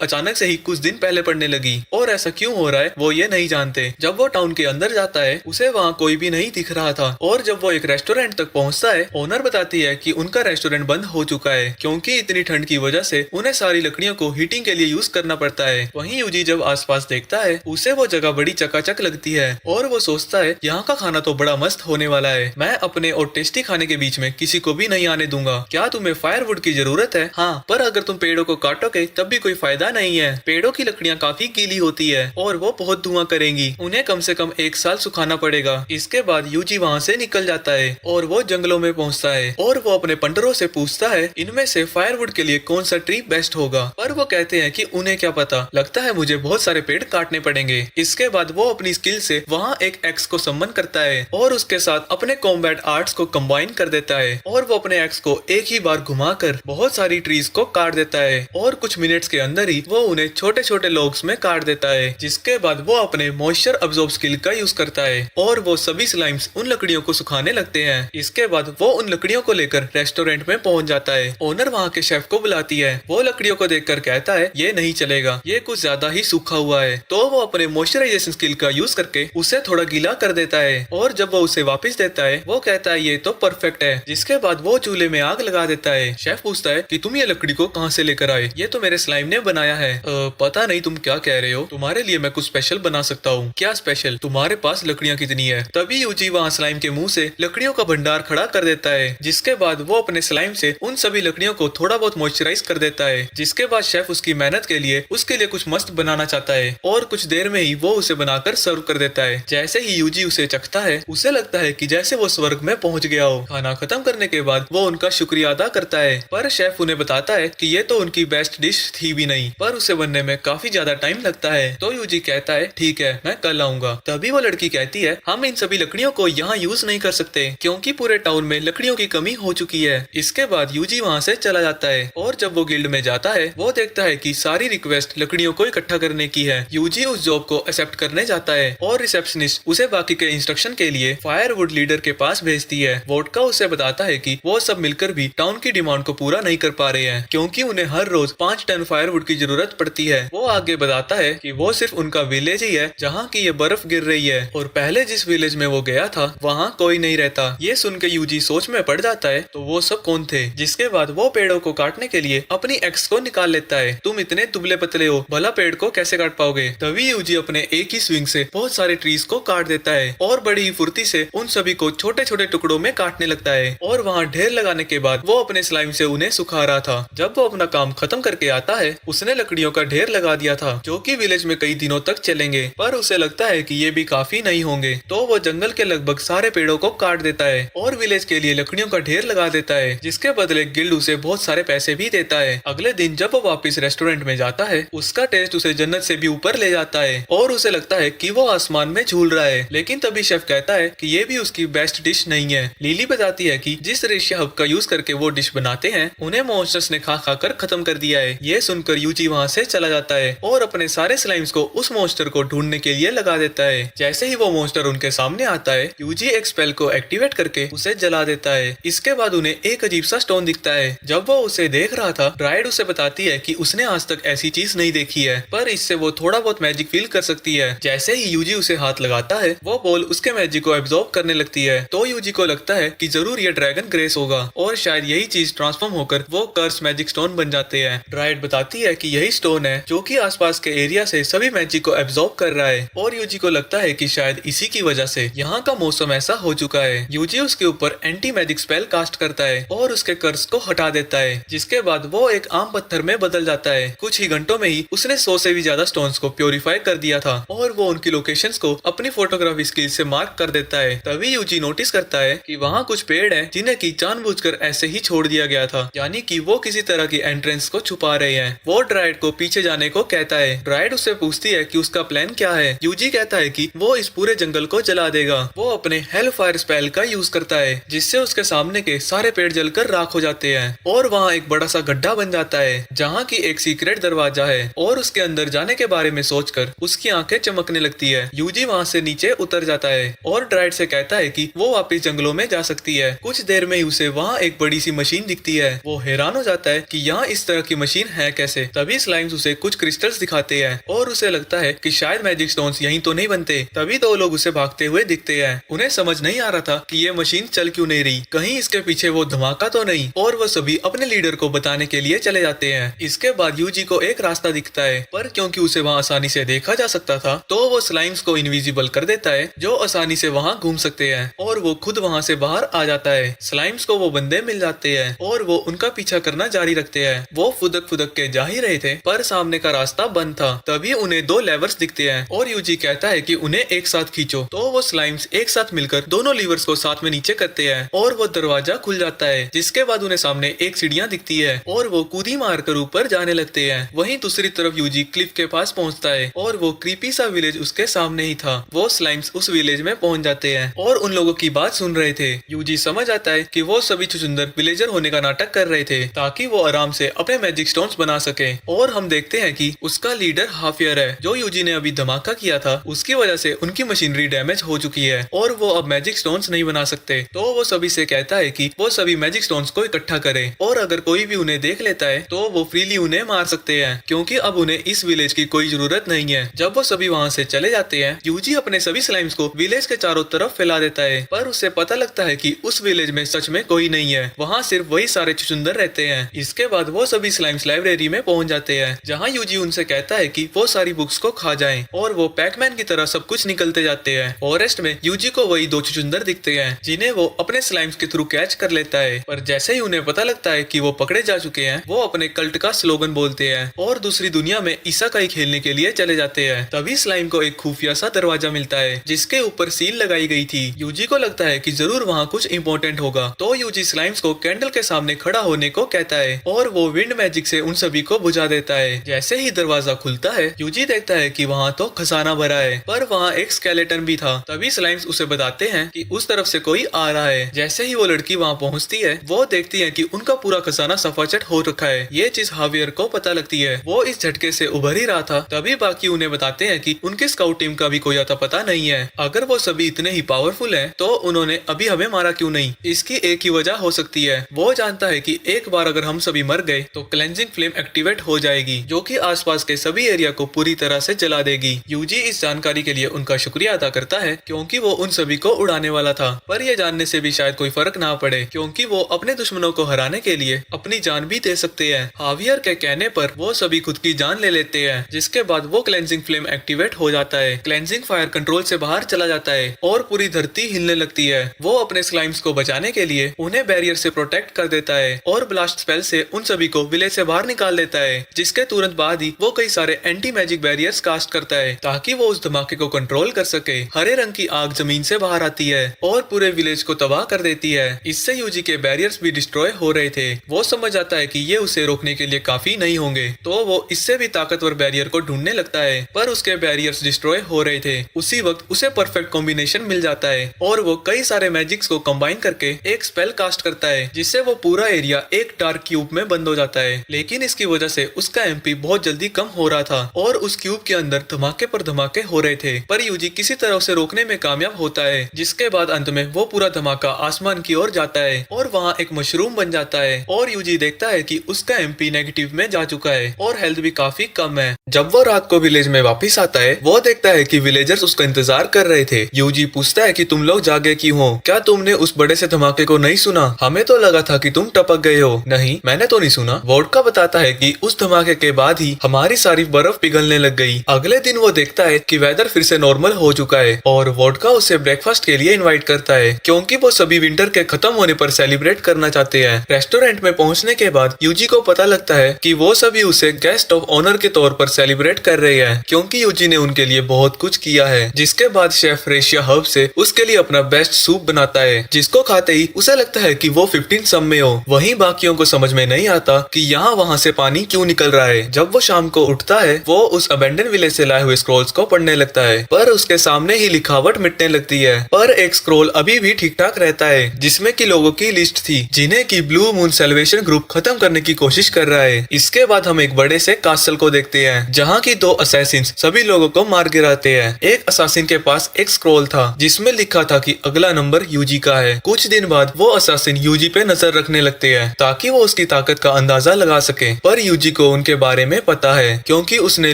अचानक से ही कुछ दिन पहले पड़ने लगी और ऐसा क्यों हो रहा है वो ये नहीं जानते। जब वो टाउन के अंदर जाता है उसे वहाँ कोई भी नहीं दिख रहा था और जब वो एक रेस्टोरेंट तक पहुँचता है ओनर बताती है कि उनका रेस्टोरेंट बंद हो चुका है क्योंकि इतनी ठंड की वजह से उन्हें सारी लकड़ियों को हीटिंग के लिए यूज करना पड़ता है। वहीं यूजी जब आसपास देखता है उसे वो जगह बड़ी चकाचक लगती है और वो सोचता है यहाँ का खाना तो बड़ा मस्त होने वाला है। मैं अपने और टेस्टी खाने के बीच में किसी को भी नहीं आने दूंगा। क्या तुम्हें फायरवुड की जरूरत है? हाँ, पर अगर तुम पेड़ों को काटोगे तब भी कोई फायदा नहीं है। पेड़ों की लकड़ियाँ काफी गीली होती है और वो बहुत धुआं करेंगी। उन्हें कम से कम 1 साल सुखाना पड़ेगा। इसके बाद यूजी वहाँ से निकल जाता है और वो जंगलों में पहुँचता है और वो अपने पंडरों से पूछता है इनमें से फायरवुड के लिए कौन सा ट्री बेस्ट होगा। पर वो कहते हैं कि उन्हें क्या पता, लगता है मुझे बहुत सारे पेड़ काटने पड़ेंगे। इसके बाद वो अपनी स्किल से वहाँ एक एक्स को सम्मन करता है और उसके साथ अपने कॉम्बैट आर्ट्स को कंबाइन कर देता है और वो अपने एक्स को एक ही बार घुमाकर बहुत सारी ट्रीज को काट देता है और कुछ मिनट्स के अंदर ही वो उन्हें छोटे छोटे लॉग्स में काट देता है। जिसके बाद वो अपने मॉइस्चर अब्सॉर्ब स्किल का यूज करता है और वो सभी स्लाइम्स उन लकड़ियों को सुखाने लगते हैं। इसके बाद वो उन लकड़ियों को लेकर रेस्टोरेंट में पहुंच जाता है। ओनर वहाँ के शेफ को बुलाती है। वो लकड़ियों को देखकर कहता है ये नहीं चलेगा, ये कुछ ज्यादा ही सूखा हुआ है। तो वो अपने मॉइस्चराइजेशन स्किल का यूज करके उसे थोड़ा गीला कर देता है और जब वो उसे वापस देता है वो कहता है ये तो परफेक्ट है। जिसके बाद वो चूल्हे में आग लगा देता है। शेफ पूछता है कि तुम ये लकड़ी को कहाँ से लेकर आए? ये तो मेरे स्लाइम ने बनाया है। पता नहीं तुम क्या कह रहे हो, तुम्हारे लिए मैं कुछ स्पेशल बना सकता हूँ। क्या स्पेशल? तुम्हारे पास लकड़ियाँ कितनी है? तभी यूजी वहाँ स्लाइम के मुंह से लकड़ियों का भंडार खड़ा कर देता है। जिसके बाद वो अपने स्लाइम से उन सभी लकड़ियों को थोड़ा बहुत मॉइस्चराइज कर देता है। जिसके बाद शेफ उसकी मेहनत के लिए उसके लिए कुछ मस्त बनाना चाहता है और कुछ देर में ही वो उसे बनाकर सर्व कर देता है। जैसे ही यूजी उसे चखता है उसे लगता है कि जैसे वो स्वर्ग में पहुंच गया हो। खाना खत्म करने के बाद वो उनका शुक्रिया अदा करता है पर शेफ उन्हें बताता है कि ये तो उनकी बेस्ट डिश थी भी नहीं, पर उसे बनने में काफी ज्यादा टाइम लगता है। तो यूजी कहता है ठीक है मैं कल आऊंगा। तभी वो लड़की कहती है हम इन सभी लकड़ियों को यहाँ यूज नहीं कर सकते क्योंकि पूरे टाउन में लकड़ियों की कमी हो चुकी है। इसके बाद यूजी वहाँ से चला जाता है और जब वो गिल्ड में जाता है वो देखता है कि सारी रिक्वेस्ट लकड़ियों को इकट्ठा करने की है। यूजी उस जॉब को एक्सेप्ट करने जाता है और रिसेप्शनिस्ट उसे बाकी के इंस्ट्रक्शन के लिए फायरवुड लीडर के पास भेजती है। वोडका उसे बताता है कि वो सब मिलकर भी टाउन की डिमांड को पूरा नहीं कर पा रहे हैं क्योंकि उन्हें हर रोज 5 टन फायरवुड की जरूरत पड़ती है। वो आगे बताता है कि वो सिर्फ उनका विलेज ही है जहाँ की ये बर्फ गिर रही है और पहले जिस विलेज में वो गया था वहाँ कोई नहीं रहता। ये सुन के यूजी सोच में पड़ जाता है तो वो सब कौन थे। जिसके बाद वो पेड़ों को काटने के लिए अपनी एक्स को निकाल लेता है। तुम इतने दुबले पतले हो, भला पेड़ को कैसे काट पाओगे? तभी यूजी अपने एक ही स्विंग से बहुत सारे ट्रीज को काट देता है और बड़ी ही फुर्ती से उन सभी को छोटे छोटे टुकड़ों में काटने लगता है और वहाँ ढेर लगाने के बाद वो अपने स्लाइम से उन्हें सुखा रहा था। जब वो अपना काम खत्म करके आता है उसने लकड़ियों का ढेर लगा दिया था जो कि विलेज में कई दिनों तक चलेंगे, पर उसे लगता है कि ये भी काफी नहीं होंगे। तो वो जंगल के लगभग सारे पेड़ों को काट देता है और विलेज के लिए लकड़ियों का ढेर लगा देता है जिसके बदले गिल्ड उसे बहुत सारे पैसे भी देता है। अगले दिन जब वो वापस रेस्टोरेंट में जाता है उसका टेस्ट उसे जन्नत से भी ऊपर ले जाता है और उसे लगता है कि वो आसमान में झूल रहा है। लेकिन तभी शेफ कहता है कि ये भी उसकी बेस्ट डिश नहीं है। लिली बताती है कि जिस रेशिया हब का यूज करके वो डिश बनाते हैं उन्हें मॉन्स्टर्स ने खा खा कर खत्म कर दिया है। ये सुनकर यूजी वहाँ से चला जाता है और अपने सारे स्लाइम्स को उस मॉन्स्टर को ढूंढने के लिए लगा देता है। जैसे ही वो मॉन्स्टर उनके सामने आता है यूजी एक स्पेल को एक्टिवेट करके उसे जला देता है। इसके बाद उन्हें एक अजीब सा स्टोन दिखता है। जब वो उसे देख रहा था ड्राइड उसे बताती है कि उसने आज तक ऐसी चीज नहीं देखी है पर इससे वो थोड़ा बहुत मैजिक फील कर सकती है। जैसे ही यूजी उसे हाथ लगाता है वो बॉल उसके मैजिक को एब्जॉर्ब करने लगती है। तो यूजी को लगता है कि जरूर ये ड्रैगन ग्रेस होगा और शायद यही चीज ट्रांसफॉर्म होकर वो कर्स मैजिक स्टोन बन जाते हैं। ड्राइड बताती है कि यही स्टोन है जो कि आसपास के एरिया से सभी मैजिक को एब्जॉर्ब कर रहा है और यूजी को लगता है कि शायद इसी की वजह से यहाँ का मौसम ऐसा हो चुका है। यूजी उसके ऊपर एंटी मैजिक स्पेल कास्ट करता है और उसके कर्स को हटा देता है जिसके बाद वो एक आम पत्थर में बदल जाता है। कुछ ही घंटों में ही उसने 100 से भी ज्यादा स्टोन्स को प्योरीफाई कर दिया था और वो उनकी लोकेशंस को अपनी फोटोग्राफी स्किल से मार्क कर देता है। तभी यूजी नोटिस करता है कि वहाँ कुछ पेड़ हैं जिन्हें की जानबूझकर ऐसे ही छोड़ दिया गया था, यानी कि वो किसी तरह की एंट्रेंस को छुपा रहे हैं। वो ड्राइड को पीछे जाने को कहता है। ड्राइड उससे पूछती है कि उसका प्लान क्या है। यूजी कहता है कि वो इस पूरे जंगल को जला देगा। वो अपने हेल फायर स्पेल का यूज करता है जिससे उसके सामने के सारे पेड़ जलकर राख हो जाते हैं और वहाँ एक बड़ा सा गड्ढा बन जाता है जहाँ की एक सीक्रेट दरवाजा है और उसके अंदर जाने के बारे में सोचकर उसकी आंखें चमकने लगती है। यूजी वहाँ से नीचे उतर जाता है और ड्राइड से कहता है कि वो वापस जंगलों में जा सकती है। कुछ देर में ही उसे वहाँ एक बड़ी सी मशीन दिखती है। वो हैरान हो जाता है कि यहाँ इस तरह की मशीन है कैसे। तभी स्लाइम्स उसे कुछ क्रिस्टल्स दिखाते हैं और उसे लगता है कि शायद मैजिक स्टोन्स यहीं तो नहीं बनते। तभी दो लोग उसे भागते हुए दिखते हैं। उन्हें समझ नहीं आ रहा था कि ये मशीन चल क्यों नहीं रही, कहीं इसके पीछे वो धमाका तो नहीं, और वो सभी अपने लीडर को बताने के लिए चले जाते हैं। इसके बाद यूजी को एक रास्ता दिखता है, पर क्योंकि उसे वहाँ आसानी से देखा जा सकता था तो वो स्लाइम्स को इनविजिबल कर देता है, जो आसानी से वहाँ घूम सकते हैं, और वो खुद वहाँ से बाहर आ जाता है। स्लाइम्स को वो बंदे मिल जाते हैं और वो उनका पीछा करना जारी रखते हैं। वो फुदक फुदक के जा ही रहे थे, पर सामने का रास्ता बंद था। तभी उन्हें दो लेवर्स दिखते हैं और यूजी कहता है कि उन्हें एक साथ खींचो। तो वो स्लाइम्स एक साथ मिलकर दोनों लीवर्स को साथ में नीचे करते हैं और वो दरवाजा खुल जाता है। जिसके बाद उन्हें सामने एक सीढ़ियाँ दिखती है और वो कूदी मारकर ऊपर जाने लगते हैं। वहीं दूसरी तरफ यूजी क्लिफ के पास पहुंचता है और वो क्रीपी सा विलेज उसके सामने ही था। वो स्लाइम्स उस विलेज में पहुंच जाते हैं और उन लोगों की बात सुन रहे थे। यूजी समझ आता है कि वो सभी छुछुंदर विलेजर होने का नाटक कर रहे थे ताकि वो आराम से अपने मैजिक स्टोन्स बना सके। और हम देखते हैं कि उसका लीडर हाफियर है, जो यूजी ने अभी धमाका किया था उसकी वजह से उनकी मशीनरी डैमेज हो चुकी है और वो अब मैजिक स्टोन्स नहीं बना सकते। तो वो सभी से कहता है कि वो सभी मैजिक स्टोन्स को इकट्ठा करें और अगर कोई भी उन्हें देख लेता है तो वो फ्रीली उन्हें मार सकते हैं, क्योंकि अब उन्हें इस विलेज की कोई जरूरत नहीं है। जब वो सभी वहाँ से चले जाते हैं, यूजी अपने सभी स्लाइम्स को विलेज के चारों तरफ फैला देता है, पर उसे पता लगता है कि उस विलेज में सच में कोई नहीं है, वहाँ सिर्फ वही सारे छुछुंदर रहते हैं। इसके बाद वो सभी स्लाइम्स लाइब्रेरी में पहुंच जाते हैं, जहाँ यूजी उनसे कहता है कि वो सारी बुक्स को खा जाएं, और वो पैकमैन की तरह सब कुछ निकलते जाते हैं। फॉरेस्ट में यूजी को वही दो छुछुंदर दिखते हैं जिन्हें वो अपने स्लाइम्स के थ्रू कैच कर लेता है, पर जैसे ही उन्हें पता लगता है कि वो पकड़े जा चुके हैं, वो अपने कल्ट का स्लोगन बोलते हैं और दूसरी दुनिया में इसाकाई खेलने के लिए चले जाते हैं। तभी स्लाइम को एक खुफिया सा दरवाजा मिलता है जिसके ऊपर सील लगाई गई थी। यूजी को लगता है कि जरूर वहाँ कुछ इम्पोर्टेंट होगा, तो यूजी स्लाइम्स को कैंडल के सामने खड़ा होने को कहता है और वो विंड मैजिक से उन सभी को बुझा देता है। जैसे ही दरवाजा खुलता है, यूजी देखता है कि वहाँ तो खजाना भरा है, पर वहाँ एक स्केलेटन भी था। तभी स्लाइम्स उसे बताते हैं कि उस तरफ से कोई आ रहा है। जैसे ही वो लड़की वहाँ पहुँचती है, वो देखती है कि उनका पूरा खजाना सफाचट हो रखा है। ये चीज हावियर को पता लगती है। वो इस झटके से उभर ही रहा था। तभी बाकी उन्हें बताते हैं कि उनके स्काउट टीम का भी कोई आता पता नहीं है। अगर वो सभी इतने ही पावरफुल हैं, तो उन्होंने अभी हमें मारा क्यों नहीं? इसकी एक ही वजह हो सकती है। वो जानता है कि एक बार अगर हम सभी मर गए तो क्लेंजिंग फ्लेम एक्टिवेट हो जाएगी, जो कि आसपास के सभी एरिया को पूरी तरह से जला देगी। यूजी इस जानकारी के लिए उनका शुक्रिया अदा करता है, क्योंकि वो उन सभी को उड़ाने वाला था। पर यह जानने से भी शायद कोई फर्क ना पड़े, क्योंकि वो अपने दुश्मनों को हराने के लिए अपनी जान भी दे सकते हैं। हावियर के कहने पर वो सभी खुद की जान ले लेते हैं, जिसके बाद वो क्लेंजिंग फ्लेम एक्टिवेट हो जाता है। क्लेंजिंग फायर कंट्रोल से बाहर चला जाता है और पूरी धरती हिलने लगती है। वो अपने स्लाइम्स को बचाने के लिए उन्हें बैरियर से प्रोटेक्ट कर देता है और ब्लास्ट स्पेल से उन सभी को विलेज से बाहर निकाल देता है। जिसके तुरंत बाद ही वो कई सारे एंटी मैजिक बैरियर्स कास्ट करता है ताकि वो उस धमाके को कंट्रोल कर सके। हरे रंग की आग जमीन से बाहर आती है और पूरे विलेज को तबाह कर देती है। इससे यूजी के बैरियर्स भी डिस्ट्रॉय हो रहे थे। वो समझ आता है कि ये उसे रोकने के लिए काफी नहीं होंगे, तो वो इससे भी ताकतवर बैरियर को ढूंढने लगता है, पर उसके बैरियर्स डिस्ट्रॉय हो रहे थे। उसी वक्त उसे परफेक्ट कॉम्बिनेशन मिल जाता है और वो कई सारे मैजिक्स को कंबाइन करके एक स्पेल कास्ट करता है, जिससे वो पूरा एरिया एक डार्क क्यूब में बंद हो जाता है। लेकिन इसकी वजह से उसका एमपी बहुत जल्दी कम हो रहा था और उस क्यूब के अंदर धमाके पर धमाके हो रहे थे, पर यूजी किसी तरह उसे रोकने में कामयाब होता है। जिसके बाद अंत में वो पूरा धमाका आसमान की ओर जाता है और वहाँ एक मशरूम बन जाता है और यूजी देखता है कि उसका एमपी नेगेटिव में जा चुका है और हेल्थ भी काफी कम है। जब वो रात को विलेज में वापस आता है, वो देखता है कि विलेजर्स उसका इंतजार कर रहे थे। यूजी पूछता है कि तुम लोग जागे क्यों हो? क्या तुमने उस बड़े से धमाके को नहीं सुना? हमें तो लगा था कि तुम टपक गए हो। नहीं, मैंने तो नहीं सुना। वोडका बताता है कि उस धमाके के बाद ही हमारी सारी बर्फ पिघलने लग गई। अगले दिन वो देखता है कि वेदर फिर से नॉर्मल हो चुका है और वोडका उसे ब्रेकफास्ट के लिए इनवाइट करता है, क्योंकि वो सभी विंटर के खत्म होने पर सेलिब्रेट करना चाहते हैं। रेस्टोरेंट में पहुंचने के बाद यूजी को पता लगता है कि वो सभी उसे गेस्ट ऑफ ऑनर के तौर पर सेलिब्रेट कर रहे हैं, क्योंकि यूजी ने उनके लिए बहुत कुछ किया है। जिसके बाद शेफ रेशिया हर्ब से उसके लिए अपना बेस्ट सूप बनाता है, जिसको खाते ही उसे लगता है कि वो 15 सम में हो। वहीं बाकियों को समझ में नहीं आता कि यहाँ वहाँ से पानी क्यों निकल रहा है। जब वो शाम को उठता है, वो उस अबेंडन विलेज से लाए हुए स्क्रोल्स को पढ़ने लगता है, पर उसके सामने ही लिखावट मिटने लगती है। पर एक स्क्रोल अभी भी ठीक ठाक रहता है, जिसमें की लोगों की लिस्ट थी जिन्हें की ब्लू मून सेलिब्रेशन ग्रुप खत्म करने की कोशिश कर रहा है। इसके बाद हम एक बड़े से कासल को देखते हैं, जहाँ की दो असैसिन्स सभी लोगों को मार गिराते हैं। एक असासिन के पास एक स्क्रोल था जिसमें लिखा था कि अगला नंबर यूजी का है। कुछ दिन बाद वो असासिन यूजी पे नजर रखने लगते हैं ताकि वो उसकी ताकत का अंदाजा लगा सके। पर यूजी को उनके बारे में पता है क्योंकि उसने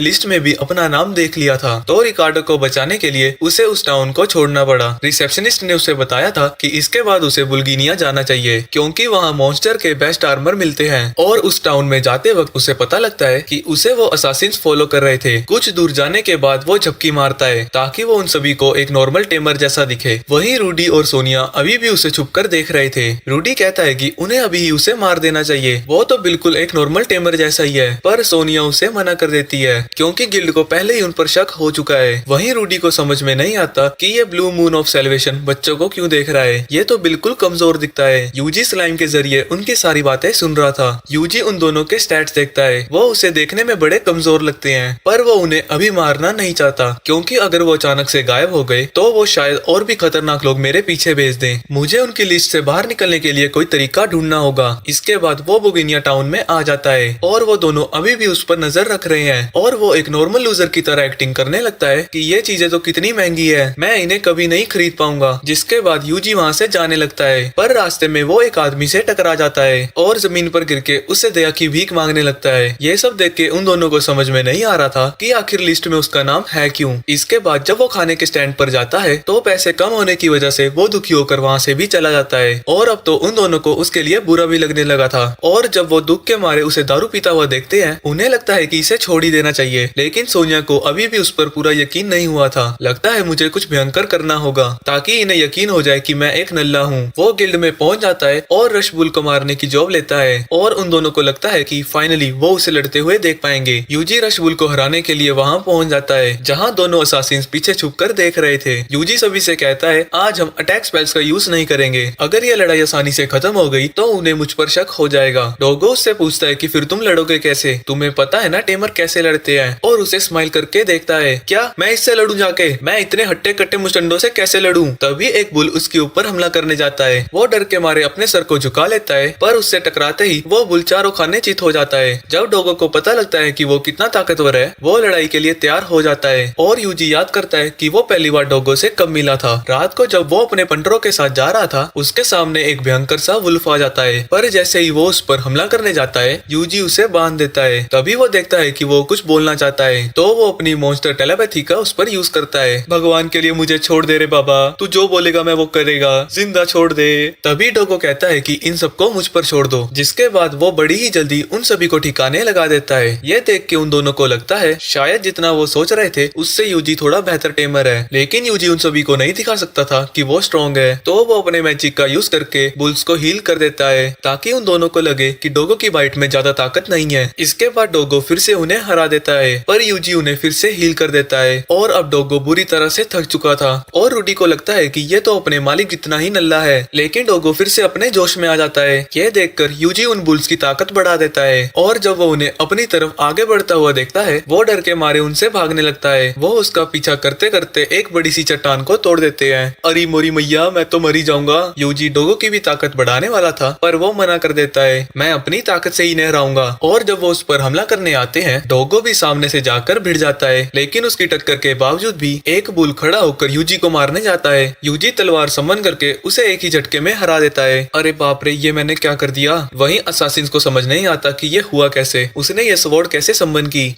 लिस्ट में भी अपना नाम देख लिया था। तो रिकार्डो को बचाने के लिए उसे उस टाउन को छोड़ना पड़ा। रिसेप्शनिस्ट ने उसे बताया था कि इसके बाद उसे बुल्गेरिया जाना चाहिए क्योंकि वहाँ मॉन्स्टर के बेस्ट आर्मर मिलते हैं। और उस टाउन में जाते वक्त उसे पता लगता है कि उसे वो असासिन्स फॉलो कर रहे थे। कुछ दूर जाने के बाद वो झपकी मारता है ताकि वो उन सभी को एक नॉर्मल टेमर जैसा दिखे। वहीं रूडी और सोनिया अभी भी उसे छुपकर देख रहे थे। रूडी कहता है कि उन्हें अभी ही उसे मार देना चाहिए, वो तो बिल्कुल एक नॉर्मल टेमर जैसा ही है। पर सोनिया उसे मना कर देती है क्योंकि गिल्ड को पहले ही उन पर शक हो चुका है। वहीं रूडी को समझ में नहीं आता कि ये ब्लू मून ऑफ सेल्वेशन बच्चों को क्यों देख रहा है, ये तो बिल्कुल कमजोर दिखता है। यूजी स्लाइम के जरिए उनकी सारी बातें सुन रहा था। यूजी उन दोनों के स्टैट्स देखता है, वो उसे देखने में बड़े कमजोर लगते हैं पर वो उन्हें अभी मारना नहीं चाहता क्योंकि अगर वो अचानक से गायब हो गए तो वो शायद और भी खतरनाक लोग मेरे पीछे भेज दें। मुझे उनकी लिस्ट से बाहर निकलने के लिए कोई तरीका ढूंढना होगा। इसके बाद वो बुगिनिया टाउन में आ जाता है और वो दोनों अभी भी उस पर नजर रख रहे हैं और वो एक नॉर्मल लूजर की तरह एक्टिंग करने लगता है कि ये चीजें तो कितनी महंगी है, मैं इन्हें कभी नहीं खरीद पाऊंगा। जिसके बाद यूजी वहाँ से जाने लगता है पर रास्ते में वो एक आदमी से टकरा जाता है और जमीन पर गिर के उससे दया की भीख मांगने लगता है। ये सब देख के उन दोनों को समझ में नहीं आ रहा था कि आखिर लिस्ट में उसका नाम है क्यों। इसके बाद जब वो खाने के स्टैंड पर जाता है तो पैसे कम होने की वजह से वो दुखी होकर वहाँ से भी चला जाता है और अब तो उन दोनों को उसके लिए बुरा भी लगने लगा था। और जब वो दुख के मारे उसे दारू पीता हुआ देखते हैं उन्हें लगता है कि इसे छोड़ ही देना चाहिए, लेकिन सोनिया को अभी भी उस पर पूरा यकीन नहीं हुआ था। लगता है मुझे कुछ भयंकर करना होगा ताकि इन्हें यकीन हो जाए कि मैं एक नल्ला हूँ। वो गिल्ड में पहुंच जाता है और रशबुल को मारने की जॉब लेता है और उन दोनों को लगता है कि फाइनली वो उसे लड़ते हुए देख पाएंगे। यूजी रशबुल को हराने के लिए वहाँ पहुंच जाता है जहाँ दोनों असासिन्स पीछे छुपकर देख रहे थे। यूजी सभी से कहता है आज हम अटैक स्पेल्स का यूज नहीं करेंगे, अगर ये लड़ाई आसानी से खत्म हो गई तो उन्हें मुझ पर शक हो जाएगा। डोगो उससे पूछता है कि फिर तुम लड़ोगे कैसे, तुम्हें पता है ना टेमर कैसे लड़ते हैं, और उसे स्माइल करके देखता है क्या मैं इससे लड़ूं जाके, मैं इतने हट्टे कट्टे मुस्टंडों से कैसे लड़ूं। तभी एक बुल उसके ऊपर हमला करने जाता है। वो डर के मारे अपने सर को झुका लेता है पर उससे टकराते ही वो बुल चारों खाने चित हो जाता है। जब डोगो को पता लगता है कि वो कितना ताकतवर है वो लड़ाई के लिए तैयार हो जाता है और यूजी याद करता है कि वो पहली बार डोगो से कब मिला था। रात को जब वो अपने पंटरों के साथ जा रहा था उसके सामने एक भयंकर सा वुल्फ आ जाता है पर जैसे ही वो उस पर हमला करने जाता है यूजी उसे बांध देता है। तभी वो देखता है कि वो कुछ बोलना चाहता है तो वो अपनी मॉन्स्टर टेलीपैथी का उस पर यूज करता है। भगवान के लिए मुझे छोड़ दे रे बाबा, तू जो बोलेगा मैं वो करेगा, जिंदा छोड़ दे। तभी डोगो कहता है कि इन सबको मुझ पर छोड़ दो। जिसके बाद वो बड़ी ही जल्दी उन सभी को ठिकाने लगा देता है। ये देख के उन दोनों को लगता है शायद जितना वो सोच रहे थे उससे यूजी थोड़ा बेहतर टेमर है, लेकिन यूजी उन सभी को नहीं दिखा सकता था कि वो स्ट्रॉन्ग है। तो वो अपने मैजिक का यूज करके बुल्स को हील कर देता है ताकि उन दोनों को लगे कि डोगो की बाइट में ज्यादा ताकत नहीं है। इसके बाद डोगो फिर से उन्हें हरा देता है पर यूजी उन्हें फिर से हील कर देता है और अब डोगो बुरी तरह से थक चुका था और रूडी को लगता है कि ये तो अपने मालिक जितना ही नल्ला है। लेकिन डोगो फिर से अपने जोश में आ जाता है। ये देखकर यूजी उन बुल्स की ताकत बढ़ा देता है और जब वो उन्हें अपनी तरफ आगे बढ़ता हुआ देखता है वो डर के मारे उनसे भागने लगता है। वो उसका पीछा करते करते एक बड़ी सी चट्टान को तोड़ देते हैं। अरे मोरी मैया, मैं तो मरी जाऊंगा। यूजी डोगो की भी ताकत बढ़ाने वाला था पर वो मना कर देता है, मैं अपनी ताकत से ही नहीं रहूंगा। और जब वो उस पर हमला करने आते हैं डोगो भी सामने से जाकर भिड़ जाता है, लेकिन उसकी टक्कर के बावजूद भी एक बुल खड़ा होकर यूजी को मारने जाता है। यूजी तलवार समन करके उसे एक ही झटके में हरा देता है। अरे बाप रे, ये मैंने क्या कर दिया। वहीं असासिन्स को समझ नहीं आता कि ये हुआ कैसे, उसने ये स्वॉर्ड कैसे सम्मन की।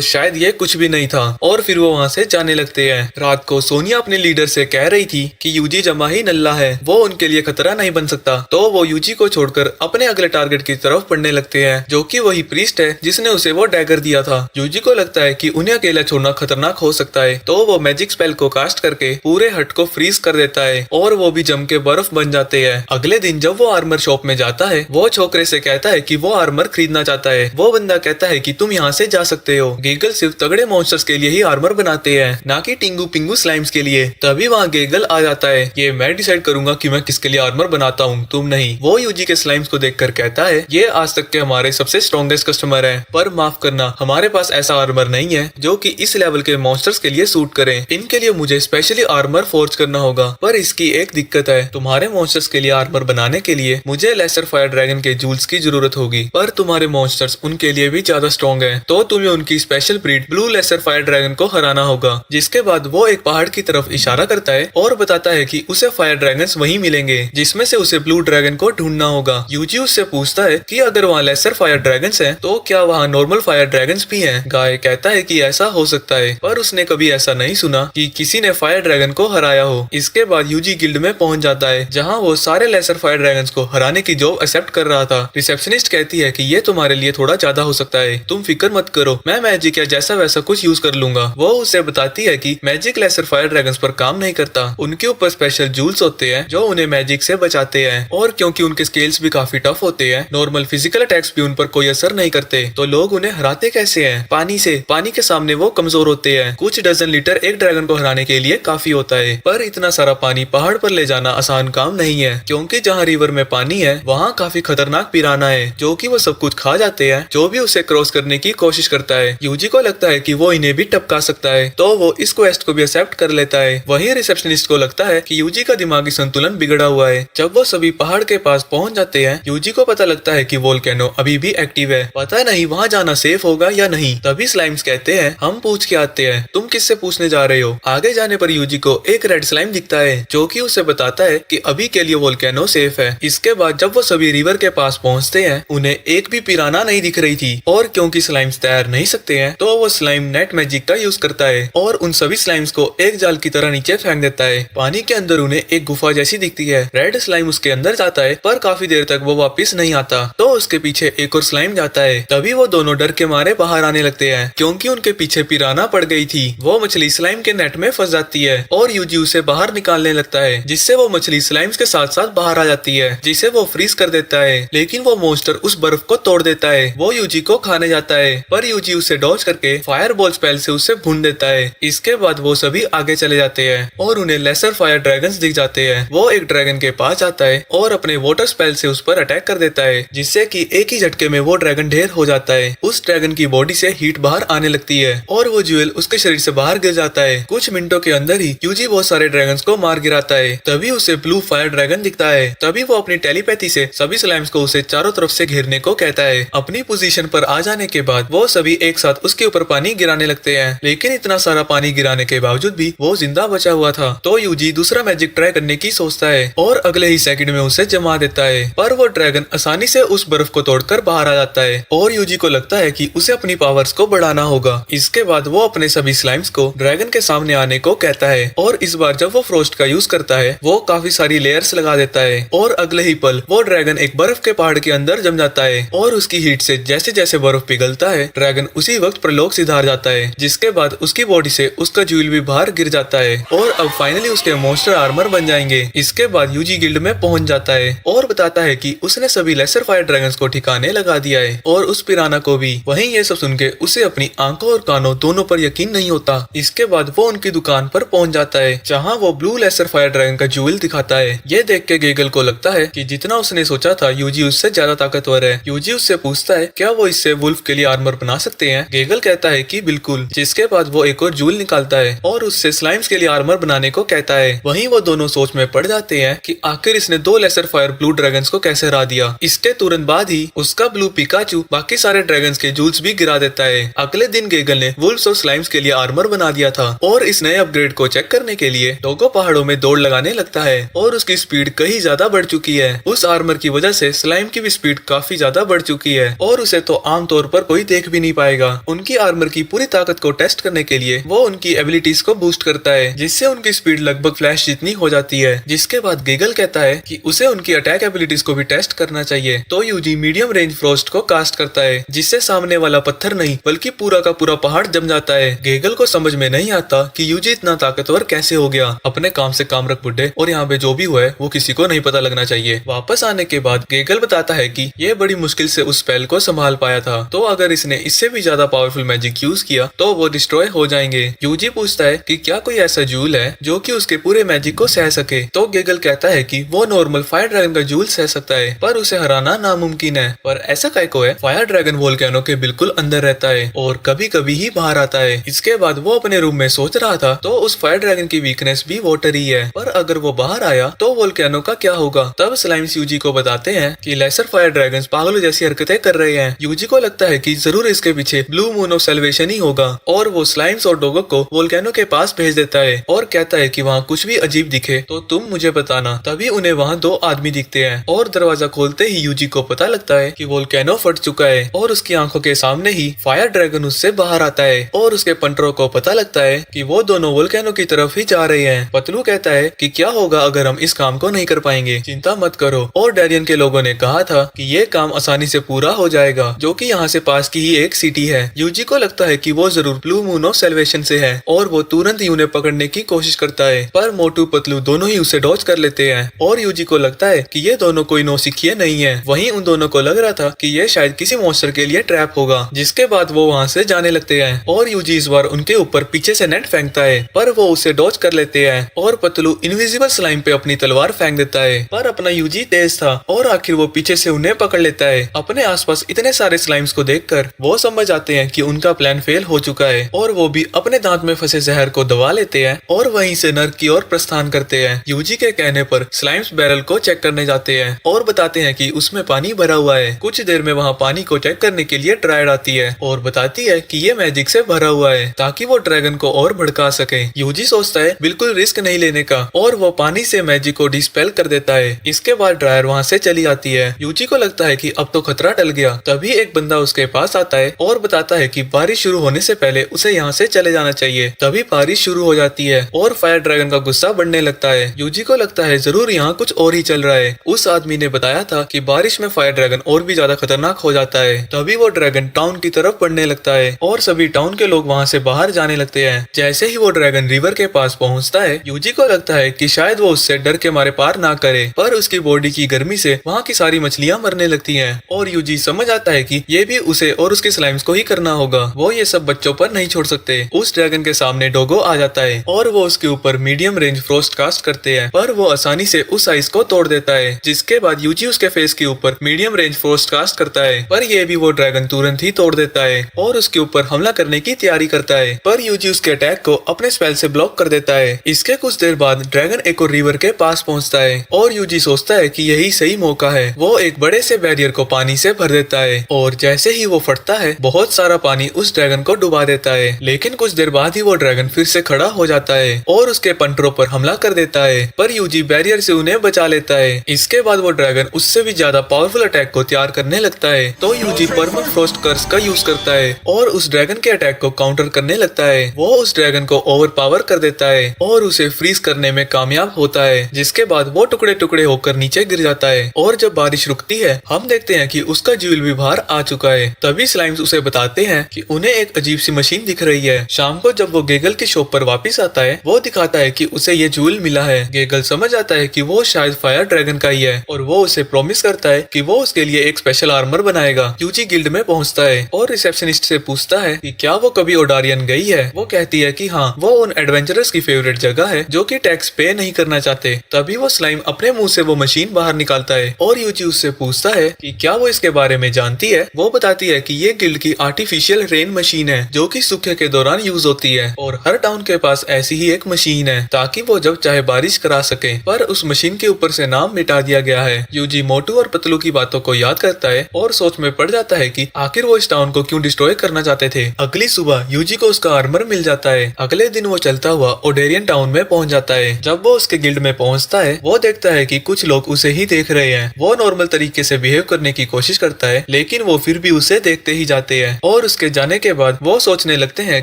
शायद ये कुछ भी नहीं था और फिर वो वहाँ से जाने लगते हैं। रात को सोनिया अपने लीडर से कह रही थी कि यूजी जमा ही नल्ला है, वो उनके लिए खतरा नहीं बन सकता। तो वो यूजी को छोड़कर अपने अगले टारगेट की तरफ बढ़ने लगते हैं जो कि वही प्रीस्ट है जिसने उसे वो डैगर दिया था। यूजी को लगता है कि उन्हें अकेला छोड़ना खतरनाक हो सकता है तो वो मैजिक स्पेल को कास्ट करके पूरे हट को फ्रीज कर देता है और वो भी जम के बर्फ बन जाते हैं। अगले दिन जब वो आर्मर शॉप में जाता है वो छोकरे से कहता है कि वो आर्मर खरीदना चाहता है। वो बंदा कहता है कि तुम यहाँ से जा सकते हो, गीगल सिर्फ तगड़े मॉन्स्टर्स के लिए ही आर्मर बनाते हैं, ना कि टिंगू पिंगू स्लाइम्स के लिए। तभी वहाँ गीगल आ जाता है, ये मैं डिसाइड करूंगा कि मैं किसके लिए आर्मर बनाता हूँ, तुम नहीं। वो यूजी के स्लाइम्स को देखकर कहता है, ये आज तक के हमारे सबसे स्ट्रॉन्गेस्ट कस्टमर है, पर माफ करना हमारे पास ऐसा आर्मर नहीं है जो कि इस लेवल के मॉन्स्टर्स के लिए सूट करे। इनके लिए मुझे स्पेशली आर्मर फोर्ज करना होगा, पर इसकी एक दिक्कत है, तुम्हारे मॉन्स्टर्स के लिए आर्मर बनाने के लिए मुझे लेसर फायर ड्रैगन के जूल्स की जरूरत होगी, पर तुम्हारे मॉन्स्टर्स उनके लिए भी ज्यादा स्ट्रॉन्ग है, तो तुम्हें उनकी special breed blue lesser fire dragon को हराना होगा। जिसके बाद वो एक पहाड़ की तरफ इशारा करता है और बताता है कि उसे फायर ड्रैगन्स वहीं मिलेंगे जिसमें से उसे ब्लू ड्रैगन को ढूंढना होगा। यूजी उससे पूछता है कि अगर वहाँ लेसर फायर ड्रैगन्स हैं तो क्या वहाँ नॉर्मल फायर ड्रैगन्स भी हैं। गाय कहता है कि ऐसा हो सकता है, पर उसने कभी ऐसा नहीं सुना कि किसी ने फायर ड्रैगन को हराया हो। इसके बाद यूजी गिल्ड में पहुंच जाता है जहाँ वो सारे लेसर फायर ड्रैगन्स को हराने की जॉब एक्सेप्ट कर रहा था। रिसेप्शनिस्ट कहती है कि ये तुम्हारे लिए थोड़ा ज्यादा हो सकता है, तुम फिक्र मत करो, मैं मैजिक या जैसा वैसा कुछ यूज कर लूंगा। वो उसे बताती है कि मैजिक लेसर फायर ड्रैगन्स पर काम नहीं करता, उनके ऊपर स्पेशल जूल्स होते हैं जो उन्हें मैजिक से बचाते हैं, और क्योंकि उनके स्केल्स भी काफी टफ होते हैं, नॉर्मल फिजिकल अटैक्स भी उन पर कोई असर नहीं करते, तो लोग उन्हें हराते कैसे हैं? पानी से। पानी के सामने वो कमजोर होते हैं। कुछ डजन लीटर एक ड्रैगन को हराने के लिए काफी होता है, पर इतना सारा पानी पहाड़ पर ले जाना आसान काम नहीं है, क्योंकि जहाँ रिवर में पानी है वहाँ काफी खतरनाक पिराना है जो कि वो सब कुछ खा जाते हैं जो भी उसे क्रॉस करने की कोशिश करता है। यूजी को लगता है कि वो इन्हें भी टपका सकता है, तो वो इस क्वेस्ट को भी एक्सेप्ट कर लेता है। वहीं रिसेप्शनिस्ट को लगता है कि यूजी का दिमागी संतुलन बिगड़ा हुआ है। जब वो सभी पहाड़ के पास पहुंच जाते हैं, यूजी को पता लगता है कि वोल्केनो अभी भी एक्टिव है। पता नहीं वहाँ जाना सेफ होगा या नहीं। तभी स्लाइम्स कहते हैं हम पूछ के आते हैं, तुम किससे पूछने जा रहे हो? आगे जाने पर यूजी को एक रेड स्लाइम दिखता है जो कि उसे बताता है कि अभी के लिए वोल्केनो सेफ है। इसके बाद जब वो सभी रिवर के पास पहुंचते हैं, उन्हें एक भी पिराना नहीं दिख रही थी, और क्योंकि स्लाइम्स तैर नहीं सकते हैं तो वो स्लाइम नेट मैजिक का यूज करता है और उन सभी स्लाइम्स को एक जाल की तरह नीचे फेंक देता है। पानी के अंदर उन्हें एक गुफा जैसी दिखती है। रेड स्लाइम उसके अंदर जाता है, पर काफी देर तक वो वापस नहीं आता, तो उसके पीछे एक और स्लाइम जाता है। तभी वो दोनों डर के मारे बाहर आने लगते हैं, क्योंकि उनके पीछे पिराना पड़ गई थी। वो मछली स्लाइम के नेट में फंस जाती है और यूजी उसे बाहर निकालने लगता है, जिससे वो मछली स्लाइम्स के साथ साथ बाहर आ जाती है, जिसे वो फ्रीज कर देता है। लेकिन वो मॉन्स्टर उस बर्फ को तोड़ देता है। वो यूजी को खाने जाता है, पर यूजी उसे डॉज करके फायर बॉल स्पेल से उसे भून देता है। इसके बाद वो सभी आगे चले जाते हैं और उन्हें लेसर फायर ड्रैगन्स दिख जाते हैं। वो एक ड्रैगन के पास जाता है और अपने वाटर स्पेल से उस पर अटैक कर देता है, जिससे कि एक ही झटके में वो ड्रैगन ढेर हो जाता है। उस ड्रैगन की बॉडी से हीट बाहर आने लगती है और वो ज्वेल उसके शरीर से बाहर गिर जाता है। कुछ मिनटों के अंदर ही यूजी बहुत सारे ड्रैगन्स को मार गिराता है। तभी उसे ब्लू फायर ड्रैगन दिखता है। तभी वो अपनी टेलीपैथी से सभी स्लाइम्स को उसे चारों तरफ से घेरने को कहता है। अपनी पोजीशन पर आ जाने के बाद वो सभी एक साथ उसके ऊपर पानी गिराने लगते हैं, लेकिन इतना सारा पानी गिराने के बावजूद भी वो जिंदा बचा हुआ था। तो यूजी दूसरा मैजिक ट्राई करने की सोचता है और अगले ही सेकंड में उसे जमा देता है, पर वो ड्रैगन आसानी से उस बर्फ को तोड़कर बाहर आ जाता है और यूजी को लगता है कि उसे अपनी पावर्स को बढ़ाना होगा। इसके बाद वो अपने सभी स्लाइम्स को ड्रैगन के सामने आने को कहता है और इस बार जब वो फ्रोस्ट का यूज करता है, वो काफी सारी लेयर्स लगा देता है और अगले ही पल वो ड्रैगन एक बर्फ के पहाड़ के अंदर जम जाता है और उसकी हीट से जैसे जैसे बर्फ पिघलता है, ड्रैगन उसी वक्त प्रलोक सिधार जाता है, जिसके बाद उसकी बॉडी से उसका ज्वेल भी बाहर गिर जाता है और अब फाइनली उसके मॉन्स्टर आर्मर बन जाएंगे। इसके बाद यूजी गिल्ड में पहुंच जाता है और बताता है कि उसने सभी लेसर फायर ड्रैगन्स को ठिकाने लगा दिया है और उस पिराना को भी। वहीं ये सब सुन के उसे अपनी आंखों और कानों दोनों पर यकीन नहीं होता। इसके बाद वो उनकी दुकान पर पहुंच जाता है जहां वो ब्लू लेसर फायर ड्रैगन का ज्वेल दिखाता है। ये देख के गेगल को लगता है कि जितना उसने सोचा था यूजी उससे ज्यादा ताकतवर है। यूजी उससे पूछता है क्या वो इससे वुल्फ के लिए आर्मर बना सकते हैं। गेगल कहता है कि बिल्कुल, जिसके बाद वो एक और ज्वेल निकालता है और उससे स्लाइम्स के लिए आर्मर बनाने को कहता है। वहीं वो दोनों सोच में पड़ जाते हैं कि आखिर इसने दो लेसर फायर ब्लू ड्रैगन्स को कैसे हरा दिया। इसके तुरंत बाद ही उसका ब्लू पिकाचू बाकी सारे ड्रैगन्स के जूल्स भी गिरा देता है। अगले दिन गेगल ने वुल्फ्स और स्लाइम्स के लिए आर्मर बना दिया था और इस नए अपग्रेड को चेक करने के लिए डोगो पहाड़ों में दौड़ लगाने लगता है और उसकी स्पीड कहीं ज्यादा बढ़ चुकी है। उस आर्मर की वजह से स्लाइम की भी स्पीड काफी ज्यादा बढ़ चुकी है और उसे तो आमतौर पर कोई देख भी नहीं पाएगा। उनकी आर्मर की पूरी ताकत को टेस्ट करने के लिए वो उनकी एबिलिटीज को बूस्ट करता है, जिससे उनकी स्पीड लगभग फ्लैश जितनी हो जाती है। जिसके बाद गेगल कहता है कि उसे उनकी अटैक एबिलिटीज को भी टेस्ट करना चाहिए। तो यूजी मीडियम रेंज फ्रोस्ट को कास्ट करता है, जिससे सामने वाला पत्थर नहीं बल्कि पूरा का पूरा पहाड़ जम जाता है। गेगल को समझ में नहीं आता कि यूजी इतना ताकतवर कैसे हो गया। अपने काम से काम रख बुड्ढे, और यहाँ पे जो भी हुआ है वो किसी को नहीं पता लगना चाहिए। वापस आने के बाद गेगल बताता है कि ये बड़ी मुश्किल से उस स्पेल को संभाल पाया था, तो अगर इसने इससे भी ज्यादा पावरफुल मैजिक यूज किया तो वो डिस्ट्रॉय हो जाएंगे। यूजी पूछता है कि क्या कोई ऐसा जूल है जो कि उसके पूरे मैजिक को सह सके। तो गेगल कहता है कि वो नॉर्मल फायर ड्रैगन का जूल सह सकता है, पर उसे हराना नामुमकिन है। पर ऐसा काय को है, फायर ड्रैगन वोल्केनो के बिल्कुल अंदर रहता है और कभी कभी ही बाहर आता है। इसके बाद वो अपने रूम में सोच रहा था तो उस फायर ड्रैगन की वीकनेस भी वाटर ही है, पर अगर वो बाहर आया तो वोल्केनो का क्या होगा। तब स्लाइम्स यूजी को बताते हैं कि लेसर फायर ड्रैगन्स पागलों जैसी हरकतें कर रहे हैं। यूजी को लगता है कि जरूर इसके पीछे ब्लू मून ऑफ सेल्वेशन ही होगा और वो स्लाइम्स और डोगो को वोल्केनो के पास भेज देता है और कहता है कि वहाँ कुछ भी अजीब दिखे तो तुम मुझे बताना। तभी उन्हें वहाँ दो आदमी दिखते हैं और दरवाजा खोलते ही यूजी को पता लगता है कि वोल्केनो फट चुका है और उसकी आंखों के सामने ही फायर ड्रैगन उससे बाहर आता है और उसके पंटरों को पता लगता है कि वो दोनों वोल्केनो की तरफ ही जा रहे हैं। पतलू कहता है कि क्या होगा अगर हम इस काम को नहीं कर पाएंगे, चिंता मत करो। और डैरियन के लोगों ने कहा था कि ये काम आसानी से पूरा हो जाएगा, जो कि यहाँ से पास की ही एक सिटी है। यूजी को लगता है कि वो जरूर ब्लू मून ऑफ सेल्वेशन से है और वो तुरंत ही उन्हें पकड़ने की कोशिश करता है, पर मोटू पतलू दोनों ही उसे डॉज कर लेते हैं और यूजी को लगता है कि ये दोनों कोई नौसिखिए नहीं है। वहीं उन दोनों को लग रहा था कि ये शायद किसी मॉन्स्टर के लिए ट्रैप होगा, जिसके बाद वो वहाँ से जाने लगते हैं और यूजी इस बार उनके ऊपर पीछे से नेट फेंकता है, पर वो उसे डॉज कर लेते हैं और पतलू इनविजिबल स्लाइम पे अपनी तलवार फेंक देता है, पर अपना यूजी तेज था और आखिर वो पीछे से उन्हें पकड़ लेता है। अपने आसपास इतने सारे स्लाइम्स को देखकर वो समझ आते हैं कि उनका प्लान फेल हो चुका है और वो भी अपने दांत में फंसे जहर को दबा लेते हैं और वहीं से नर्क की ओर प्रस्थान करते हैं। यूजी के कहने पर स्लाइम्स बैरल को चेक करने जाते हैं और बताते हैं कि उसमें पानी भरा हुआ है। कुछ देर में वहाँ पानी को चेक करने के लिए ट्रायड आती है और बताती है कि ये मैजिक से भरा हुआ है ताकि वो ड्रैगन को और भड़का सके। यूजी सोचता है बिल्कुल रिस्क नहीं लेने का और वो पानी से मैजिक को डिस्पेल कर देता है। इसके बाद ड्रायर वहाँ से चली आती है। यूजी को लगता है कि अब तो खतरा टल गया। तभी एक बंदा उसके पास आता है और बताता है कि बारिश शुरू होने से पहले उसे यहाँ से चले जाना चाहिए। तभी बारिश शुरू हो जाती है और फायर ड्रैगन का गुस्सा बढ़ने लगता है। यूजी को लगता है जरूर यहाँ कुछ और ही चल रहा है। उस आदमी ने बताया था कि बारिश में फायर ड्रैगन और भी ज्यादा खतरनाक हो जाता है। तभी वो ड्रैगन टाउन की तरफ बढ़ने लगता है और सभी टाउन के लोग वहाँ से बाहर जाने लगते हैं। जैसे ही वो ड्रैगन रिवर के पास पहुँचता है, यूजी को लगता है कि शायद वो उससे डर के मारे पार ना करे, पर उसकी बॉडी की गर्मी से वहाँ की सारी मछलियाँ मरने लगती हैं और यूजी समझ आता है कि ये भी उसे और उसके स्लाइम्स को ही करना होगा। वो ये सब बच्चों पर नहीं छोड़ सकते। उस ड्रैगन के सामने डोगो आ जाता है और वो उसके ऊपर मीडियम रेंज फ्रोस्ट कास्ट करते हैं, पर वो आसानी से उस आइस को तोड़ देता है। जिसके बाद यूजी उसके फेस के ऊपर मीडियम रेंज फ्रोस्ट कास्ट करता है, पर ये भी वो ड्रैगन तुरंत ही तोड़ देता है और उसके ऊपर हमला करने की तैयारी करता है, पर यूजी उसके अटैक को अपने स्पेल से ब्लॉक कर देता है। इसके कुछ देर बाद ड्रैगन एक और रिवर के पास पहुंचता है और यूजी सोचता है कि यही सही मौका है। वो एक बड़े से बैरियर को पानी से भर देता है और जैसे ही वो फटता है, बहुत सारा पानी उस ड्रैगन को डुबा देता है। लेकिन कुछ देर बाद ही वो ड्रैगन फिर से खड़ा हो जाता है और उसके पंटरों पर हमला कर देता है, पर यूजी बैरियर से उन्हें बचा लेता है। इसके बाद वो ड्रैगन उससे भी ज्यादा पावरफुल अटैक को तैयार करने लगता है, तो यूजी परमानेंट फ्रोस्ट कर्स का यूज करता है और उस ड्रैगन के अटैक को काउंटर करने लगता है। वो उस ड्रैगन को ओवर पावर कर देता है और उसे फ्रीज करने में कामयाब होता है, जिसके बाद वो टुकड़े टुकड़े होकर नीचे गिर जाता है। और जब बारिश रुकती है, हम देखते हैं कि उसका ज्यूल भी बाहर आ चुका है। तभी स्लाइम्स उसे बताते हैं कि उन्हें एक अजीब सी मशीन दिख रही है। शाम को जब वो गेगल की शॉप पर वापस आता है, वो दिखाता है कि उसे ये ज्यूल मिला है। गेगल समझ आता है कि वो शायद फायर ड्रैगन का ही है और वो उसे प्रॉमिस करता है कि वो उसके लिए एक स्पेशल आर्मर बनाएगा। यूजी गिल्ड में पहुंचता है और रिसेप्शनिस्ट से पूछता है कि क्या वो कभी ओडारियन गई है। वो कहती है कि हाँ, वो उन एडवेंचरर्स की फेवरेट जगह है जो कि टैक्स पे नहीं करना चाहते। तभी वो स्लाइम अपने मुंह से वो मशीन बाहर निकालता है और यूजी उससे पूछता है कि क्या वो इसके बारे में जानती है। वो बताती है कि ये गिल्ड की आर्टिफिशियल रेन मशीन है जो कि सूखे के दौरान यूज होती है और हर टाउन के पास ऐसी ही एक मशीन है ताकि वो जब चाहे बारिश करा सके, पर उस मशीन के ऊपर से नाम मिटा दिया गया है। यूजी मोटू और पतलू की बातों को याद करता है और सोच में पड़ जाता है कि आखिर वो इस टाउन को क्यों डिस्ट्रॉय करना चाहते थे। अगली सुबह यूजी को उसका आर्मर मिल जाता है। अगले दिन वो चलता हुआ ओडेरियन टाउन में पहुंच जाता है। जब वो उसके गिल्ड में पहुंचता है, वो देखता है कि कुछ लोग उसे ही देख रहे हैं। वो नॉर्मल तरीके से बिहेव करने की कोशिश करता है, लेकिन वो फिर भी उसे देखते ही जाते हैं और उसके जाने के बाद वो सोचने लगते हैं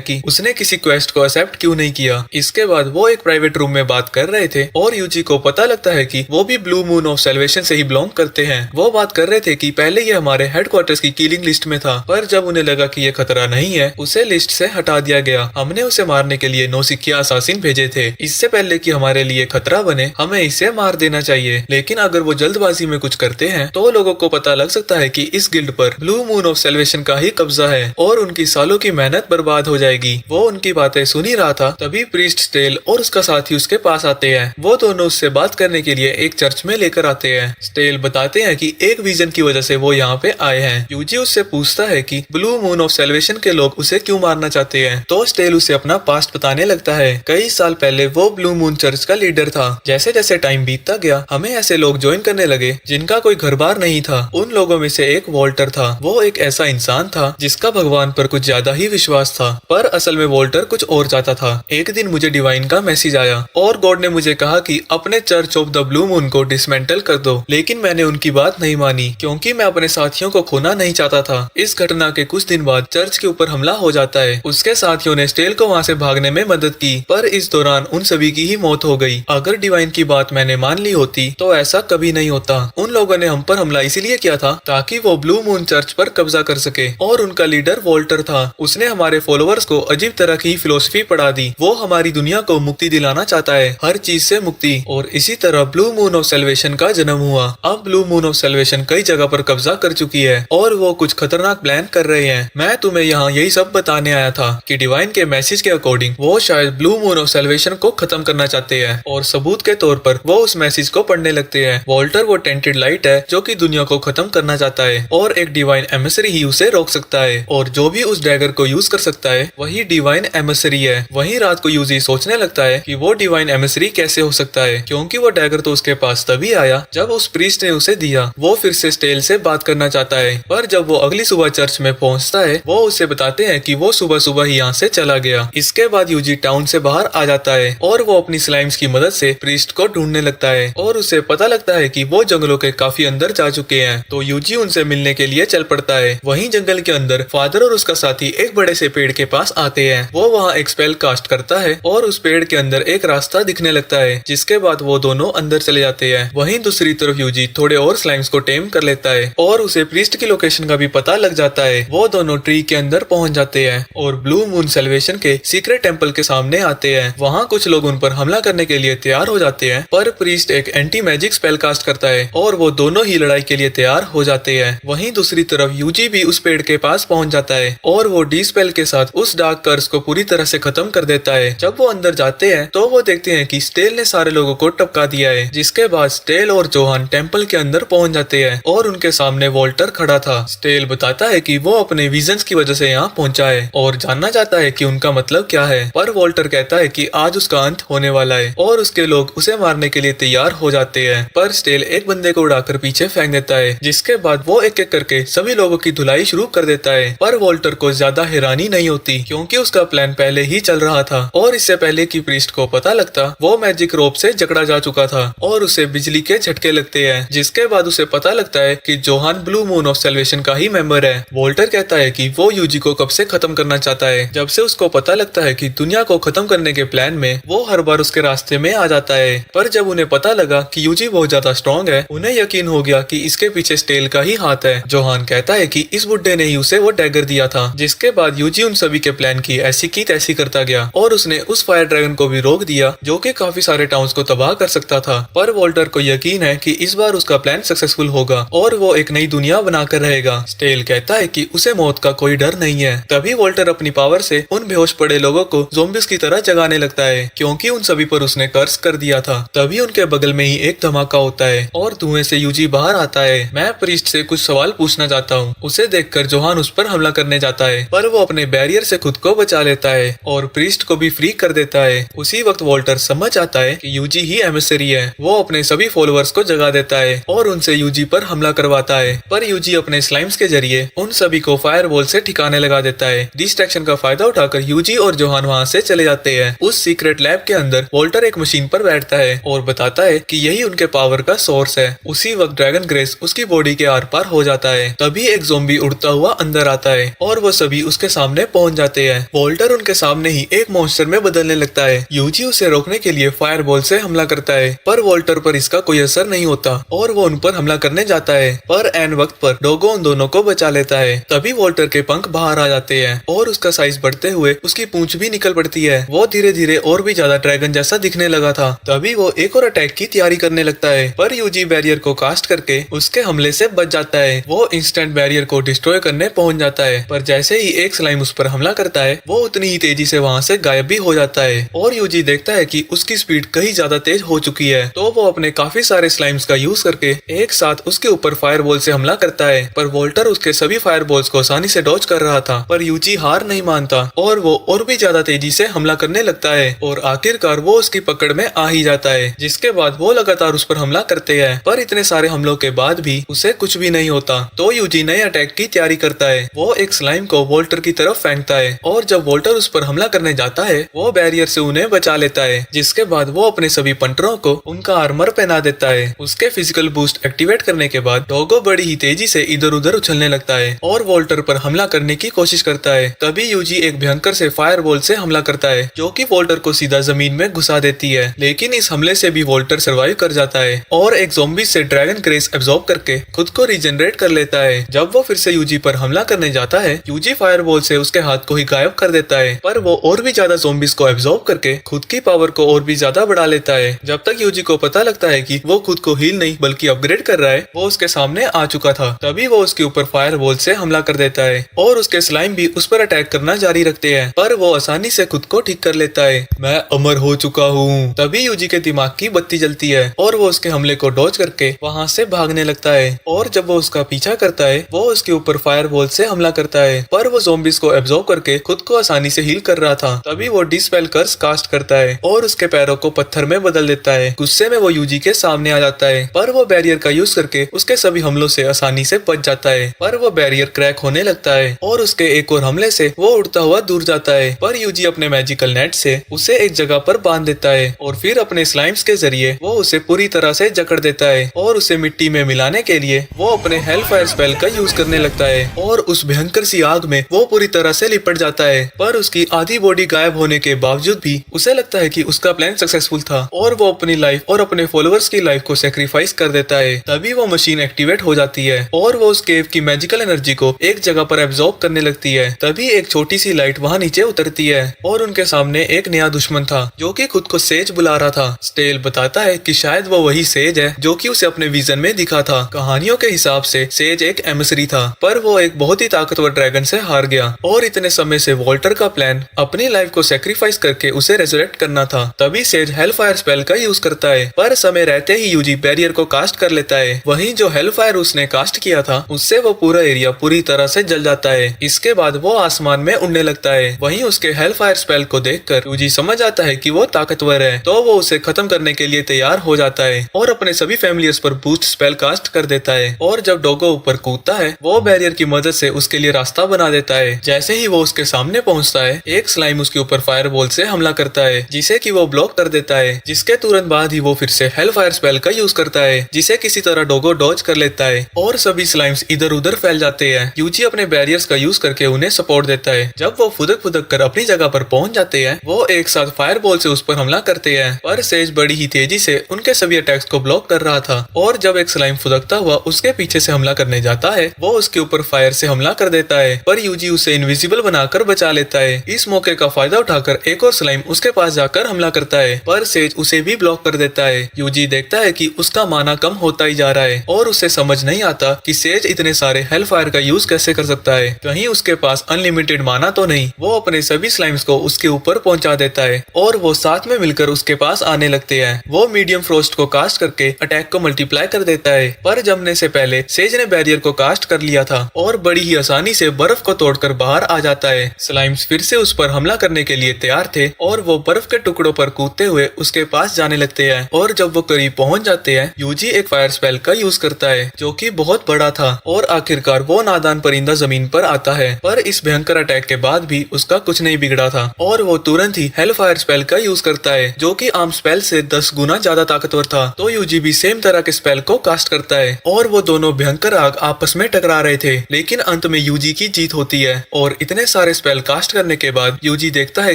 कि उसने किसी क्वेस्ट को एक्सेप्ट क्यों नहीं किया। इसके बाद वो एक प्राइवेट रूम में बात कर रहे थे और यूजी को पता लगता है कि वो भी ब्लू मून ऑफ सेल्वेशन से ही बिलोंग करते हैं। वो बात कर रहे थे कि पहले ये हमारे हेडक्वार्टर्स की किलिंग लिस्ट में था, पर जब उन्हें लगा कि ये खतरा नहीं है, उसे लिस्ट से हटा दिया गया। हमने उसे मारने के लिए नौसिखिया असासिन भेजे थे। इससे पहले कि हमारे लिए खतरा बने, हमें इसे मार देना चाहिए। लेकिन अगर वो जल्दबाजी में कुछ करते हैं तो लोगों को पता लग सकता है कि इस गिल्ड पर ब्लू मून ऑफ सेल्वेशन का ही कब्जा है और उनकी सालों की मेहनत बर्बाद हो जाएगी। वो उनकी बातें सुन ही रहा था, तभी प्रीस्ट स्टेल और उसका साथी उसके पास आते हैं। वो दोनों उससे बात करने के लिए एक चर्च में लेकर आते हैं। स्टेल बताते हैं कि एक विजन की वजह से वो यहाँ पे आए हैं। यूजी उससे पूछता है कि ब्लू मून ऑफ सेल्वेशन के लोग उसे क्यों मारना चाहते हैं, तो स्टेल उसे अपना पास्ट बताने लगता है। कई साल पहले वो ब्लू मून चर्च का लीडर था। जैसे जैसे टाइम बीतता गया, हमें ऐसे लोग ज्वाइन करने लगे जिनका कोई घर बार नहीं था। उन लोगों में से एक वॉल्टर था। वो एक ऐसा इंसान था जिसका भगवान पर कुछ ज्यादा ही विश्वास था, पर असल में वॉल्टर कुछ और चाहता था। एक दिन मुझे डिवाइन का मैसेज आया और गॉड ने मुझे कहा कि अपने church of the blue moon उनको डिसमेंटल कर दो, लेकिन मैंने उनकी बात नहीं मानी क्योंकि मैं अपने साथियों को खोना नहीं चाहता था। इस घटना के कुछ दिन बाद चर्च के ऊपर हमला हो जाता है। उसके साथियों ने स्टेल को वहाँ से भागने में मदद की, पर इस दौरान उन सभी की ही मौत हो गई। अगर डिवाइन की बात मैंने मान ली होती तो ऐसा कभी नहीं होता। उन लोगों ने हम पर हमला इसीलिए किया था ताकि वो ब्लू मून चर्च पर कब्जा कर सके, और उनका लीडर वोल्टर था। उसने हमारे फॉलोअर्स को अजीब तरह की फिलोसफी पढ़ा दी। वो हमारी दुनिया को मुक्ति दिलाना चाहता है, हर चीज से मुक्ति। और इसी तरह ब्लू मून ऑफ सेल्वेशन का जन्म हुआ। अब ब्लू मून ऑफ सेल्वेशन कई जगह पर कब्जा कर चुकी है और वो कुछ खतरनाक प्लान कर रहे हैं। मैं तुम्हें यहाँ यही सब बताने आया था कि डिवाइन के मैसेज के अकॉर्डिंग वो शायद ब्लू मून ऑफ सेल्वेशन को खत्म करना चाहते हैं, और सबूत के तौर पर वो उस मैसेज को पढ़ने लगते हैं। वॉल्टर वो टेंटेड लाइट है जो कि दुनिया को खत्म करना चाहता है, और एक डिवाइन एमिसरी ही उसे रोक सकता है, और जो भी उस डैगर को यूज कर सकता है वही डिवाइन एमिसरी है। वहीं रात को यूजी सोचने लगता है कि वो डिवाइन एमिसरी कैसे हो सकता है, क्योंकि वो डैगर तो उसके पास तभी आया जब उस प्रीस्ट ने उसे दिया। वो फिर से स्टेल से बात करना चाहता है, पर जब वो अगली सुबह चर्च में पहुंचता है वो उसे बताते हैं कि वो सुबह सुबह ही यहाँ से चला गया। इसके बाद यूजी टाउन से बाहर आ जाता है और वो अपनी स्लाइम्स की मदद से प्रीस्ट को ढूंढने लगता है, और उसे पता लगता है कि वो जंगलों के काफी अंदर जा चुके हैं। तो यूजी उनसे मिलने के लिए चल पड़ता है। वहीं जंगल के अंदर फादर और उसका साथी एक बड़े से पेड़ के पास आते हैं। वो वहाँ एक स्पेल कास्ट करता है और उस पेड़ के अंदर एक रास्ता दिखने लगता है, जिसके बाद वो दोनों अंदर चले जाते हैं। वहीं दूसरी तरफ यूजी थोड़े और स्लाइम्स को टेम कर लेता है और उसे प्रीस्ट की लोकेशन का भी पता लग जाता है। वो दोनों ट्री के अंदर पहुंच जाते हैं और ब्लू मून सेल्वेशन के सीक्रेट टेंपल के सामने आते हैं। वहाँ कुछ लोग उन पर हमला करने के लिए तैयार हो जाते हैं, पर प्रीस्ट एक एंटी मैजिक स्पेल कास्ट करता है और वो दोनों ही लड़ाई के लिए तैयार हो जाते हैं। वहीं दूसरी तरफ यूजी भी उस पेड़ के पास पहुंच जाता है और वो डी स्पेल के साथ उस डार्क कर्स को पूरी तरह से खत्म कर देता है। जब वो अंदर जाते हैं तो वो देखते हैं कि स्टेल ने सारे लोगों को टपका दिया है, जिसके बाद स्टेल और जोहान टेंपल के अंदर पहुंच जाते हैं और उनके सामने वॉल्टर खड़ा था। स्टेल बताता है कि वो अपने विजन्स की वजह से यहाँ पहुंचा है और जानना चाहता है कि उनका मतलब क्या है, पर वॉल्टर कहता है कि आज उसका अंत होने वाला है और उसके लोग उसे मारने के लिए तैयार हो जाते हैं। पर स्टेल एक बंदे को उड़ाकर पीछे फेंक देता है, जिसके बाद वो एक एक करके सभी लोगों की धुलाई शुरू कर देता है। पर वॉल्टर को ज्यादा हैरानी नहीं होती क्योंकि उसका प्लान पहले ही चल रहा था, और इससे पहले कि प्रीस्ट को पता लगता वो मैजिक रोप से जकड़ा जा चुका था और उसे बिजली के झटके लगते हैं। जिसके बाद उसे पता लगता है कि Johan blue moon of salvation का ही मेंबर है। वॉल्टर कहता है कि वो यूजी को कब से खत्म करना चाहता है, जब से उसको पता लगता है कि दुनिया को खत्म करने के प्लान में वो हर बार उसके रास्ते में आ जाता है। पर जब उन्हें पता लगा कि यूजी बहुत ज्यादा स्ट्रॉन्ग है, उन्हें यकीन हो गया कि इसके पीछे स्टेल का ही हाथ है। जोहान कहता है कि इस बुड्ढे ने ही उसे वो डैगर दिया था। जिसके बाद यूजी उन सभी के प्लान की ऐसी की तैसी करता गया और उसने उस फायर ड्रैगन को भी रोक दिया जो कि काफी सारे टाउन्स को तबाह कर सकता था। पर वॉल्टर को यकीन है कि इस बार उसका प्लान सक्सेसफुल होगा और वो एक नई दुनिया बनाकर रहेगा। स्टेल कहता है कि उसे मौत का कोई डर नहीं है। तभी वॉल्टर अपनी पावर से उन बेहोश पड़े लोगों को ज़ोंबिस की तरह जगाने लगता है क्योंकि उन सभी पर उसने कर्स कर दिया था। तभी उनके बगल में ही एक धमाका होता है और धुएं से यूजी बाहर आता है। मैं प्रीस्ट से कुछ सवाल पूछना चाहता हूँ। उसे देखकर जोहान उस पर हमला करने जाता है, पर वो अपने बैरियर से खुद को बचा लेता है और प्रीस्ट को भी फ्री कर देता है। उसी वक्त वॉल्टर समझ आता है कि यूजी ही एमिसरी है। वो अपने सभी फॉलोअर्स को जगा देता है और उनसे यूजी पर हमला करवाता है, पर यूजी अपने स्लाइम्स के जरिए उन सभी को फायरबॉल से ठिकाने लगा देता है। डिस्ट्रैक्शन का फायदा उठाकर यूजी और जोहान वहाँ से चले जाते हैं। उस सीक्रेट लैब के अंदर वॉल्टर एक मशीन पर बैठता है और बताता है कि यही उनके पावर का सोर्स है। उसी वक्त ड्रैगन ग्रेस उसकी बॉडी के आर पार हो जाता है। तभी एक ज़ोंबी उड़ता हुआ अंदर आता है और वो सभी उसके सामने पहुंच जाते हैं। वॉल्टर उनके सामने ही एक मॉन्स्टर में बदलने लगता है। यूजी उसे रोकने के लिए फायरबॉल से हमला करता है, पर वॉल्टर पर इसका कोई असर नहीं होता और वो उन पर हमला करने जाता है, पर एन वक्त पर डोगो उन दोनों को बचा लेता है। तभी वॉल्टर के पंख बाहर आ जाते हैं और उसका साइज बढ़ते हुए उसकी पूंछ भी निकल पड़ती है। वो धीरे धीरे और भी ज्यादा ड्रैगन जैसा दिखने लगा था। तभी वो एक और अटैक की तैयारी करने लगता है, पर यूजी बैरियर को कास्ट करके उसके हमले से बच जाता है। वो इंस्टेंट बैरियर को डिस्ट्रॉय करने पहुंच जाता है, पर जैसे ही एक स्लाइम उस पर हमला करता है वो उतनी ही तेजी से वहाँ से गायब भी हो जाता है और यूजी देखता है कि उसकी स्पीड कहीं ज्यादा तेज हो चुकी है। तो वो अपने काफी सारे स्लाइम्स का यूज करके एक साथ उसके ऊपर फायरबॉल से हमला करता है, पर वॉल्टर उसके सभी फायरबॉल्स को आसानी से डॉज कर रहा था। पर यूजी हार नहीं मानता और वो और भी ज्यादा तेजी से हमला करने लगता है और आखिरकार वो उसकी पकड़ में आ ही जाता है। जिसके बाद वो लगातार उस पर हमला करते हैं, पर इतने सारे हमलों के बाद भी उसे कुछ भी नहीं होता। तो यूजी नए अटैक की तैयारी करता है। वो एक स्लाइम को वॉल्टर की तरफ फेंकता है और जब वॉल्टर उस पर हमला करने जाता है वो बैरियर से उन्हें बचा लेता है। जिसके बाद वो अपने सभी पंटरों को उनका आर्मर पहना देता है। उसके फिजिकल बूस्ट एक्टिवेट करने के बाद डोगो बड़ी ही तेजी से इधर उधर उछलने लगता है और वोल्टर पर हमला करने की कोशिश करता है। तभी यूजी एक भयंकर से फायर बॉल से हमला करता है जो कि वोल्टर को सीधा जमीन में घुसा देती है, लेकिन इस हमले से भी वोल्टर सर्वाइव कर जाता है और एक ज़ॉम्बी से ड्रैगन ग्रेस एब्जॉर्ब करके खुद को रीजनरेट कर लेता है। जब वो फिर से यूजी पर हमला करने जाता है, यूजी फायर बॉल से उसके हाथ को ही गायब कर देता है, पर वो और भी ज्यादा ज़ॉम्बीज को एब्जॉर्ब करके खुद की पावर को और भी ज्यादा बढ़ा लेता है। जब तक यूजी को पता लगता है कि वो खुद को हील नहीं बल्कि अपग्रेड कर रहा है, वो उसके सामने आ चुका था। तभी वो उसके ऊपर फायर बॉल से हमला कर देता है और उसके स्लाइम भी उस पर अटैक करना जारी रखते हैं, पर वो आसानी से खुद को ठीक कर लेता है। मैं अमर हो चुका हूँ। तभी यूजी के दिमाग की बत्ती जलती है और वो उसके हमले को डॉज करके वहाँ से भागने लगता है और जब वो उसका पीछा करता है, वो उसके ऊपर फायर बॉल से हमला करता है, पर वो ज़ॉम्बीज को एब्जॉर्ब करके खुद को आसानी से हील कर रहा था। तभी वो डिस्पेल कर्स कास्ट करता है और उसके पैरों को पत्थर में बदल देता है। गुस्से में वो यूजी के सामने आ जाता है, पर वो बैरियर का यूज करके उसके सभी हमलों से आसानी से बच जाता है, पर वो बैरियर क्रैक होने लगता है और उसके एक और हमले से वो उड़ता हुआ दूर जाता है। पर यूजी अपने मैजिकल नेट से उसे एक जगह पर बांध देता है और फिर अपने स्लाइम्स के जरिए वो उसे पूरी तरह से जकड़ देता है और उसे मिट्टी में मिलाने के लिए वो अपने हेल फायर स्पेल का यूज करने लगता है और उस भयंकर सी आग में वो पूरी तरह से लिपट जाता है। पर उसकी आधी बॉडी गायब होने के बावजूद भी उसे लगता है कि उसका प्लान सक्सेसफुल था और वो अपनी लाइफ और अपने फॉलोअर्स की लाइफ को सेक्रीफाइस कर देता है। तभी वो मशीन एक्टिवेट हो जाती है और वो उस केव की मैजिकल एनर्जी को एक जगह पर एब्जॉर्ब करने लगती है। तभी एक छोटी सी लाइट वहाँ नीचे उतरती है और उनके सामने एक नया दुश्मन था जो कि खुद को सेज बुला रहा था। स्टेल बताता है कि शायद वो वही सेज है जो कि उसे अपने विजन में दिखा था। कहानियों के हिसाब से सेज एक एमिसरी था, पर वो एक बहुत ही ताकतवर ड्रैगन से हार गया और इतने समय से वोल्टर का प्लान अपनी लाइफ को सेक्रीफाइस करके उसे रेजरेक्ट करना था। तभी सेज हेल फायर स्पेल का यूज करता है, पर समय रहते ही यूजी बैरियर को कास्ट कर लेता है। वहीं जो हेल फायर उसने कास्ट किया था उससे वो पूरा एरिया पूरी तरह से जल जाता है। इसके बाद वो आसमान में उड़ने लगता है। वहीं उसके हेल फायर स्पेल को देखकर यूजी समझ आता है कि वो ताकतवर है, तो वो उसे खत्म करने के लिए तैयार हो जाता है और अपने सभी फैमिलियर्स पर बूस्ट स्पेल कास्ट कर देता है। और जब डोगो ऊपर कूदता है, वो बैरियर की मदद से उसके लिए रास्ता बना देता है। जैसे ही वो उसके सामने पहुंचता है, एक स्लाइम उसके ऊपर फायर बॉल से हमला करता है जिसे कि वो ब्लॉक कर देता है। जिसके तुरंत बाद ही वो फिर से हेल फायर स्पेल का यूज करता है जिसे किसी तरह डोगो डॉज कर लेता है और सभी स्लाइम्स इधर उधर फैल जाते हैं। यूजी अपने बैरियर्स का यूज करके उन्हें सपोर्ट देता है। जब वो फुदक फुदक कर अपनी जगह पर पहुंच जाते हैं, वो एक साथ फायर बॉल से उस पर हमला करते हैं, पर सेज बड़ी ही तेजी से उनके सभी अटैक्स को ब्लॉक कर रहा था और जब एक स्लाइम फुदकता हुआ उसके पीछे से हमला करने जाता है, वो उसके ऊपर फायर से हमला कर देता है, पर यूजी उसे इनविजिबल बनाकर बचा लेता है। इस मौके का फायदा उठाकर एक और स्लाइम उसके पास जाकर हमला करता है, पर सेज उसे भी ब्लॉक कर देता है। यूजी देखता है कि उसका माना कम होता ही जा रहा है और उसे समझ नहीं आता कि सेज इतने सारे हेल फायर का यूज कैसे कर सकता है। कहीं उसके पास अनलिमिटेड माना तो नहीं। वो अपने सभी स्लाइम्स को उसके ऊपर पहुंचा देता है और वो साथ में मिलकर उसके पास आने लगते हैं। वो मीडियम फ्रोस्ट को कास्ट करके अटैक को मल्टीप्लाई कर देता है, पर जमने से पहले सेज ने बैरियर को कास्ट कर लिया था और बड़ी ही आसानी से बर्फ को तोड़कर बाहर आ जाता है। स्लाइम्स फिर से उस पर हमला करने के लिए तैयार थे और वो बर्फ के टुकड़ों पर कूदते हुए उसके पास जाने लगते हैं और जब वो करीब पहुंच जाते हैं, यूजी एक फायर स्पेल का यूज करता है जो कि बहुत बड़ा था और आखिरकार वो नादान परिंदा जमीन पर आता है। पर इस भयंकर अटैक के बाद भी उसका कुछ नहीं बिगड़ा था और वो तुरंत ही हेल फायर स्पेल का यूज करता है जो कि आम स्पेल से 10 गुना ज्यादा ताकतवर था। तो यूजी भी सेम तरह के स्पेल को कास्ट करता है और वो दोनों भयंकर आग आपस में टकरा रहे थे, लेकिन अंत में यूजी की जीत होती है। और इतने सारे स्पेल कास्ट करने के बाद यूजी देखता है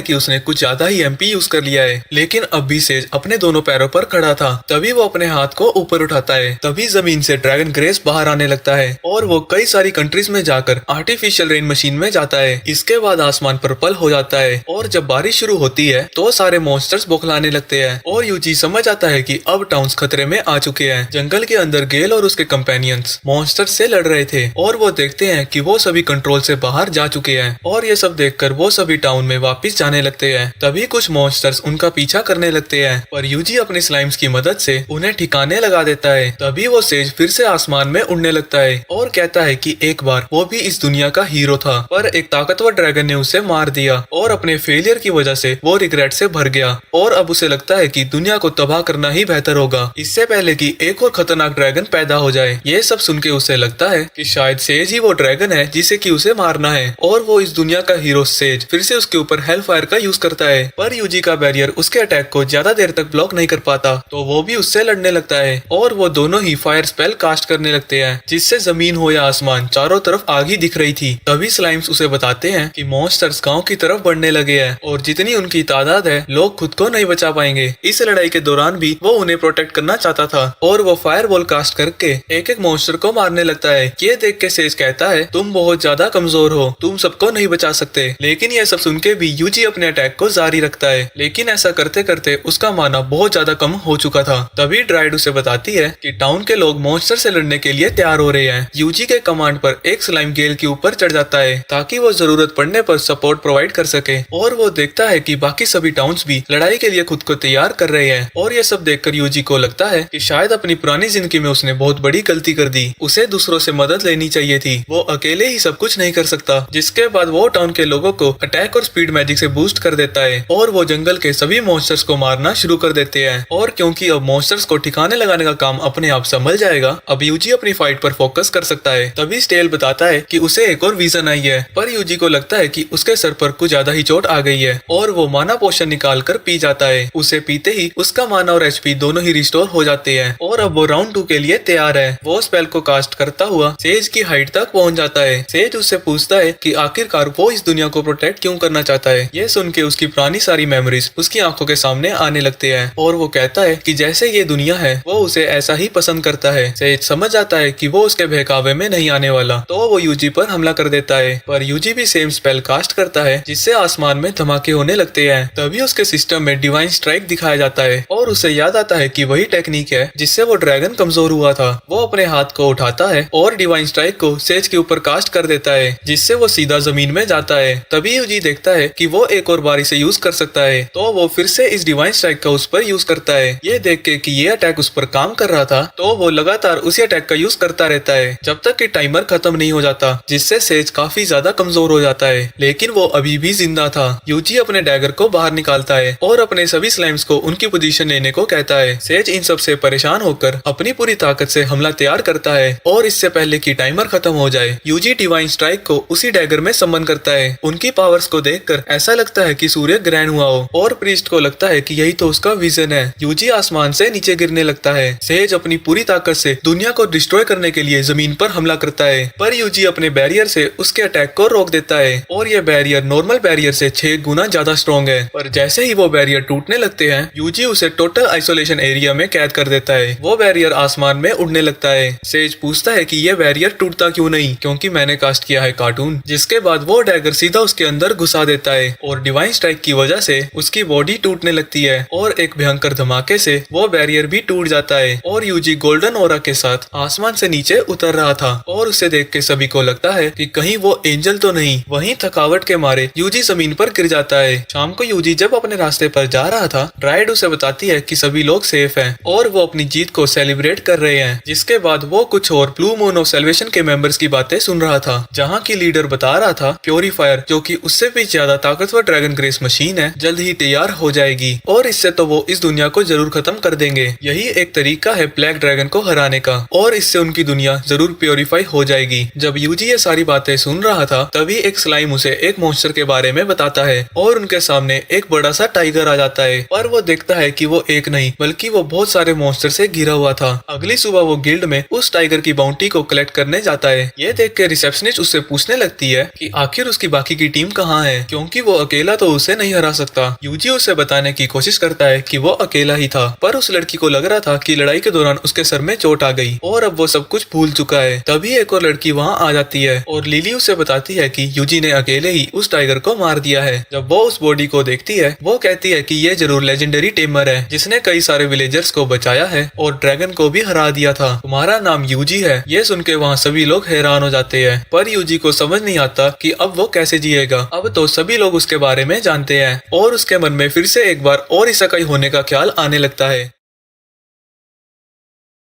कि उसने कुछ ज्यादा ही एमपी यूज कर लिया है, लेकिन अब भी सेज अपने दोनों पैरों पर खड़ा था। तभी वो अपने हाथ को ऊपर उठाता है, तभी जमीन से ड्रैगन ग्रेस बाहर आने लगता है और वो कई सारी कंट्रीज में जाकर आर्टिफिशियल रेन मशीन में जाता है। इसके बाद आसमान पर्पल हो जाता है और जब बारिश शुरू होती है तो सारे मॉन्स्टर्स बौखलाने लगते हैं और यूजी समझ आता है कि अब टाउन्स खतरे में आ चुके हैं। जंगल के अंदर गेल और उसके कंपेनियंस मॉन्स्टर्स से लड़ रहे थे और वो देखते हैं कि वो सभी कंट्रोल से बाहर जा चुके हैं और ये सब देखकर वो सभी टाउन में वापस जाने लगते हैं। तभी कुछ मॉन्स्टर्स उनका पीछा करने लगते हैं, पर यूजी अपने स्लाइम्स की मदद से उन्हें ठिकाने लगा देता है। तभी वो सेज फिर से आसमान में उड़ने लगता है और कहता है कि एक बार वो भी इस दुनिया का हीरो था, पर एक ताकतवर ड्रैगन ने उसे मार दिया और अपने फेलियर की वजह से वो रिग्रेट से भर गया और अब उसे लगता है कि दुनिया को तबाह करना ही बेहतर होगा, इससे पहले कि एक और खतरनाक ड्रैगन पैदा हो जाए। ये सब सुन के उसे लगता है कि शायद सेज ही वो ड्रैगन है जिसे कि उसे मारना है और वो इस दुनिया का हीरो सेज फिर से उसके ऊपर हेल फायर का यूज करता है, पर यूजी का बैरियर उसके अटैक को ज्यादा देर तक ब्लॉक नहीं कर पाता तो वो भी उससे लड़ने लगता है और वो दोनों ही फायर स्पेल कास्ट करने लगते हैं, जिससे जमीन हो या आसमान चारों तरफ आग ही दिख रही थी। तभी स्लाइम्स उसे बताते हैं कि मॉन्स्टर्स गांव की तरफ बढ़ने लगे हैं और जितनी उनकी तादाद है लोग खुद को नहीं बचा पाएंगे। इस लड़ाई के दौरान भी वो उन्हें प्रोटेक्ट करना चाहता था और वो फायर बॉल कास्ट करके एक एक मॉन्स्टर को मारने लगता है। ये देख के सेज कहता है तुम बहुत ज्यादा कमजोर हो, तुम सबको नहीं बचा सकते। लेकिन ये सब सुन के भी यूजी अपने अटैक को जारी रखता है, लेकिन ऐसा करते करते उसका माना बहुत ज्यादा कम हो चुका था। तभी ड्राइड उसे बताती है कि टाउन के लोग मॉन्स्टर से लड़ने के लिए तैयार हो रहे हैं। यूजी के कमांड पर एक स्लाइम गेल के ऊपर चढ़ जाता है ताकि वो जरूरत पड़ने पर सपोर्ट प्रोवाइड कर सके और वो देखता है कि बाकी सभी टाउन्स भी लड़ाई के लिए खुद को तैयार कर रहे हैं। और ये सब देखकर यूजी को लगता है कि शायद अपनी पुरानी जिंदगी में उसने बहुत बड़ी गलती कर दी, उसे दूसरों से मदद लेनी चाहिए थी, वो अकेले ही सब कुछ नहीं कर सकता। जिसके बाद वो टाउन के लोगों को अटैक और स्पीड मैजिक से बूस्ट कर देता है और वो जंगल के सभी मॉन्स्टर्स को मारना शुरू कर देते हैं। और क्योंकि अब मॉन्स्टर्स को ठिकाने लगाने का काम अपने आप संभल जाएगा, अब यूजी अपनी फाइट पर फोकस कर सकता है। तभी स्टेल बताता है कि उसे एक और विजन आई है, पर यूजी को लगता है कि उसके सर पर कुछ ज्यादा ही चोट आ गई है और वो माना पोशन निकाल कर पी जाता है। उसे पीते ही उसका माना और एचपी दोनों ही रिस्टोर हो जाते हैं और अब वो राउंड 2 के लिए तैयार है। वो स्पेल को कास्ट करता हुआ सेज की हाइट तक पहुंच जाता है। सेज उससे पूछता है कि आखिरकार वो इस दुनिया को प्रोटेक्ट क्यों करना चाहता है। ये सुन के उसकी पुरानी सारी मेमोरीज उसकी आंखों के सामने आने लगते हैं और वो कहता है कि जैसे ये दुनिया है वो उसे ऐसा ही पसंद करता है। सेज समझ जाता है कि वो उसके बहकावे में नहीं आने वाला, तो वो यूजी पर हमला कर देता है। पर यूजी भी सेम स्पेल कास्ट करता है जिससे आसमान में धमाके होने लगते हैं। तभी उसके सिस्टम में डिवाइन स्ट्राइक दिखाया जाता है और उसे याद आता है कि वही टेक्निक है जिससे वो ड्रैगन कमजोर हुआ था। वो अपने हाथ को उठाता है और डिवाइन स्ट्राइक को सेज के ऊपर कास्ट कर देता है जिससे वो सीधा जमीन में जाता है। तभी यूजी देखता है कि वो एक और बार इसे यूज कर सकता है, तो वो फिर से इस डिवाइन स्ट्राइक का उस पर यूज करता है। ये देख के कि ये अटैक उस पर काम कर रहा था, तो वो लगातार उसी अटैक का यूज करता रहता है जब तक कि टाइमर खत्म नहीं हो जाता, जिससे सेज काफी ज्यादा कमजोर हो जाता है। लेकिन वो अभी भी जिंदा था। यूजी अपने डैगर को बाहर निकालता है और अपने सभी स्लाइम्स को उनकी पोजीशन लेने को कहता है। सेज इन सब से परेशान होकर अपनी पूरी ताकत से हमला तैयार करता है और इससे पहले कि टाइमर खत्म हो जाए यूजी डिवाइन स्ट्राइक को उसी डैगर में समन करता है। उनकी पावर्स को देखकर ऐसा लगता है कि सूर्य ग्रहण हुआ हो और प्रीस्ट को लगता है कि यही तो उसका विजन है। यूजी आसमान से नीचे गिरने लगता है। सेज अपनी पूरी ताकत से दुनिया को डिस्ट्रॉय करने के लिए जमीन पर हमला करता है, पर यूजी अपने बैरियर से उसके अटैक को रोक देता है और यह बैरियर नॉर्मल बैरियर से 6 गुना ज्यादा स्ट्रॉन्ग है। पर जैसे ही वो बैरियर टूटने लगते हैं यूजी उसे टोटल आइसोलेशन एरिया में कैद कर देता है। वो बैरियर आसमान में उड़ने लगता है। सेज पूछता है कि यह बैरियर टूटता क्यों नहीं, क्योंकि मैंने कास्ट किया है कार्टून। जिसके बाद वो डैगर सीधा उसके अंदर घुसा देता है और डिवाइन स्ट्राइक की वजह से उसकी बॉडी टूटने लगती है और एक भयंकर धमाके से वो बैरियर भी टूट जाता है और यूजी गोल्डन ओरा के साथ आसमान से नीचे उतर रहा था और उसे देख के सभी को लगता है कि कहीं वो एंजल तो नहीं। वहीं थकावट के मारे यूजी जमीन पर गिर जाता है। शाम को यूजी जब अपने रास्ते पर जा रहा था, ड्राइड उसे बताती है कि सभी लोग सेफ हैं और वो अपनी जीत को सेलिब्रेट कर रहे हैं। जिसके बाद वो कुछ और ब्लू मून ऑफ सेल्वेशन के मेंबर्स की बातें सुन रहा था, जहाँ की लीडर बता रहा था प्योरीफायर, जो कि उससे भी ज्यादा ताकतवर ड्रैगन ग्रेस मशीन है, जल्द ही तैयार हो जाएगी और इससे तो वो इस दुनिया को जरूर खत्म कर देंगे। यही एक तरीका है ब्लैक ड्रैगन को हराने का और इससे उनकी दुनिया जरूर प्योरीफाई हो जाएगी। जब यूजी ये सारी बातें सुन रहा था, तभी एक स्लाइम उसे एक मॉन्स्टर के बारे में बताता है और उनके सामने एक बड़ा सा टाइगर आ जाता है। पर वो देखता है कि वो एक नहीं बल्कि वो बहुत सारे मॉन्स्टर से घिरा हुआ था। अगली सुबह वो गिल्ड में उस टाइगर की बाउंटी को कलेक्ट करने जाता है। ये देख के रिसेप्शनिस्ट उससे पूछने लगती है कि आखिर उसकी बाकी की टीम कहाँ है, क्योंकि वो अकेला तो उसे नहीं हरा सकता। यूजी उसे बताने की कोशिश करता है कि वो अकेला ही था, पर उस लड़की को लग रहा था कि लड़ाई के दौरान उसके सर में चोट आ गई और अब वो सब कुछ भूल चुका है। तभी एक और लड़की वहाँ आ जाती है और लिली उसे बताती है कि यूजी ने अकेले ही उस टाइगर को मार दिया है। जब वो उस बॉडी को देखती है, वो कहती है कि ये जरूर लेजेंडरी टेमर है जिसने कई सारे विलेजर्स को बचाया है और ड्रैगन को भी हरा दिया था। तुम्हारा नाम यूजी है। ये सुन के वहाँ सभी लोग हैरान हो जाते हैं, पर यूजी को समझ नहीं आता कि अब वो कैसे जिएगा। अब तो सभी लोग उसके बारे में जानते हैं और उसके मन में फिर से एक बार और इसाकाई होने का ख्याल आने लगता है।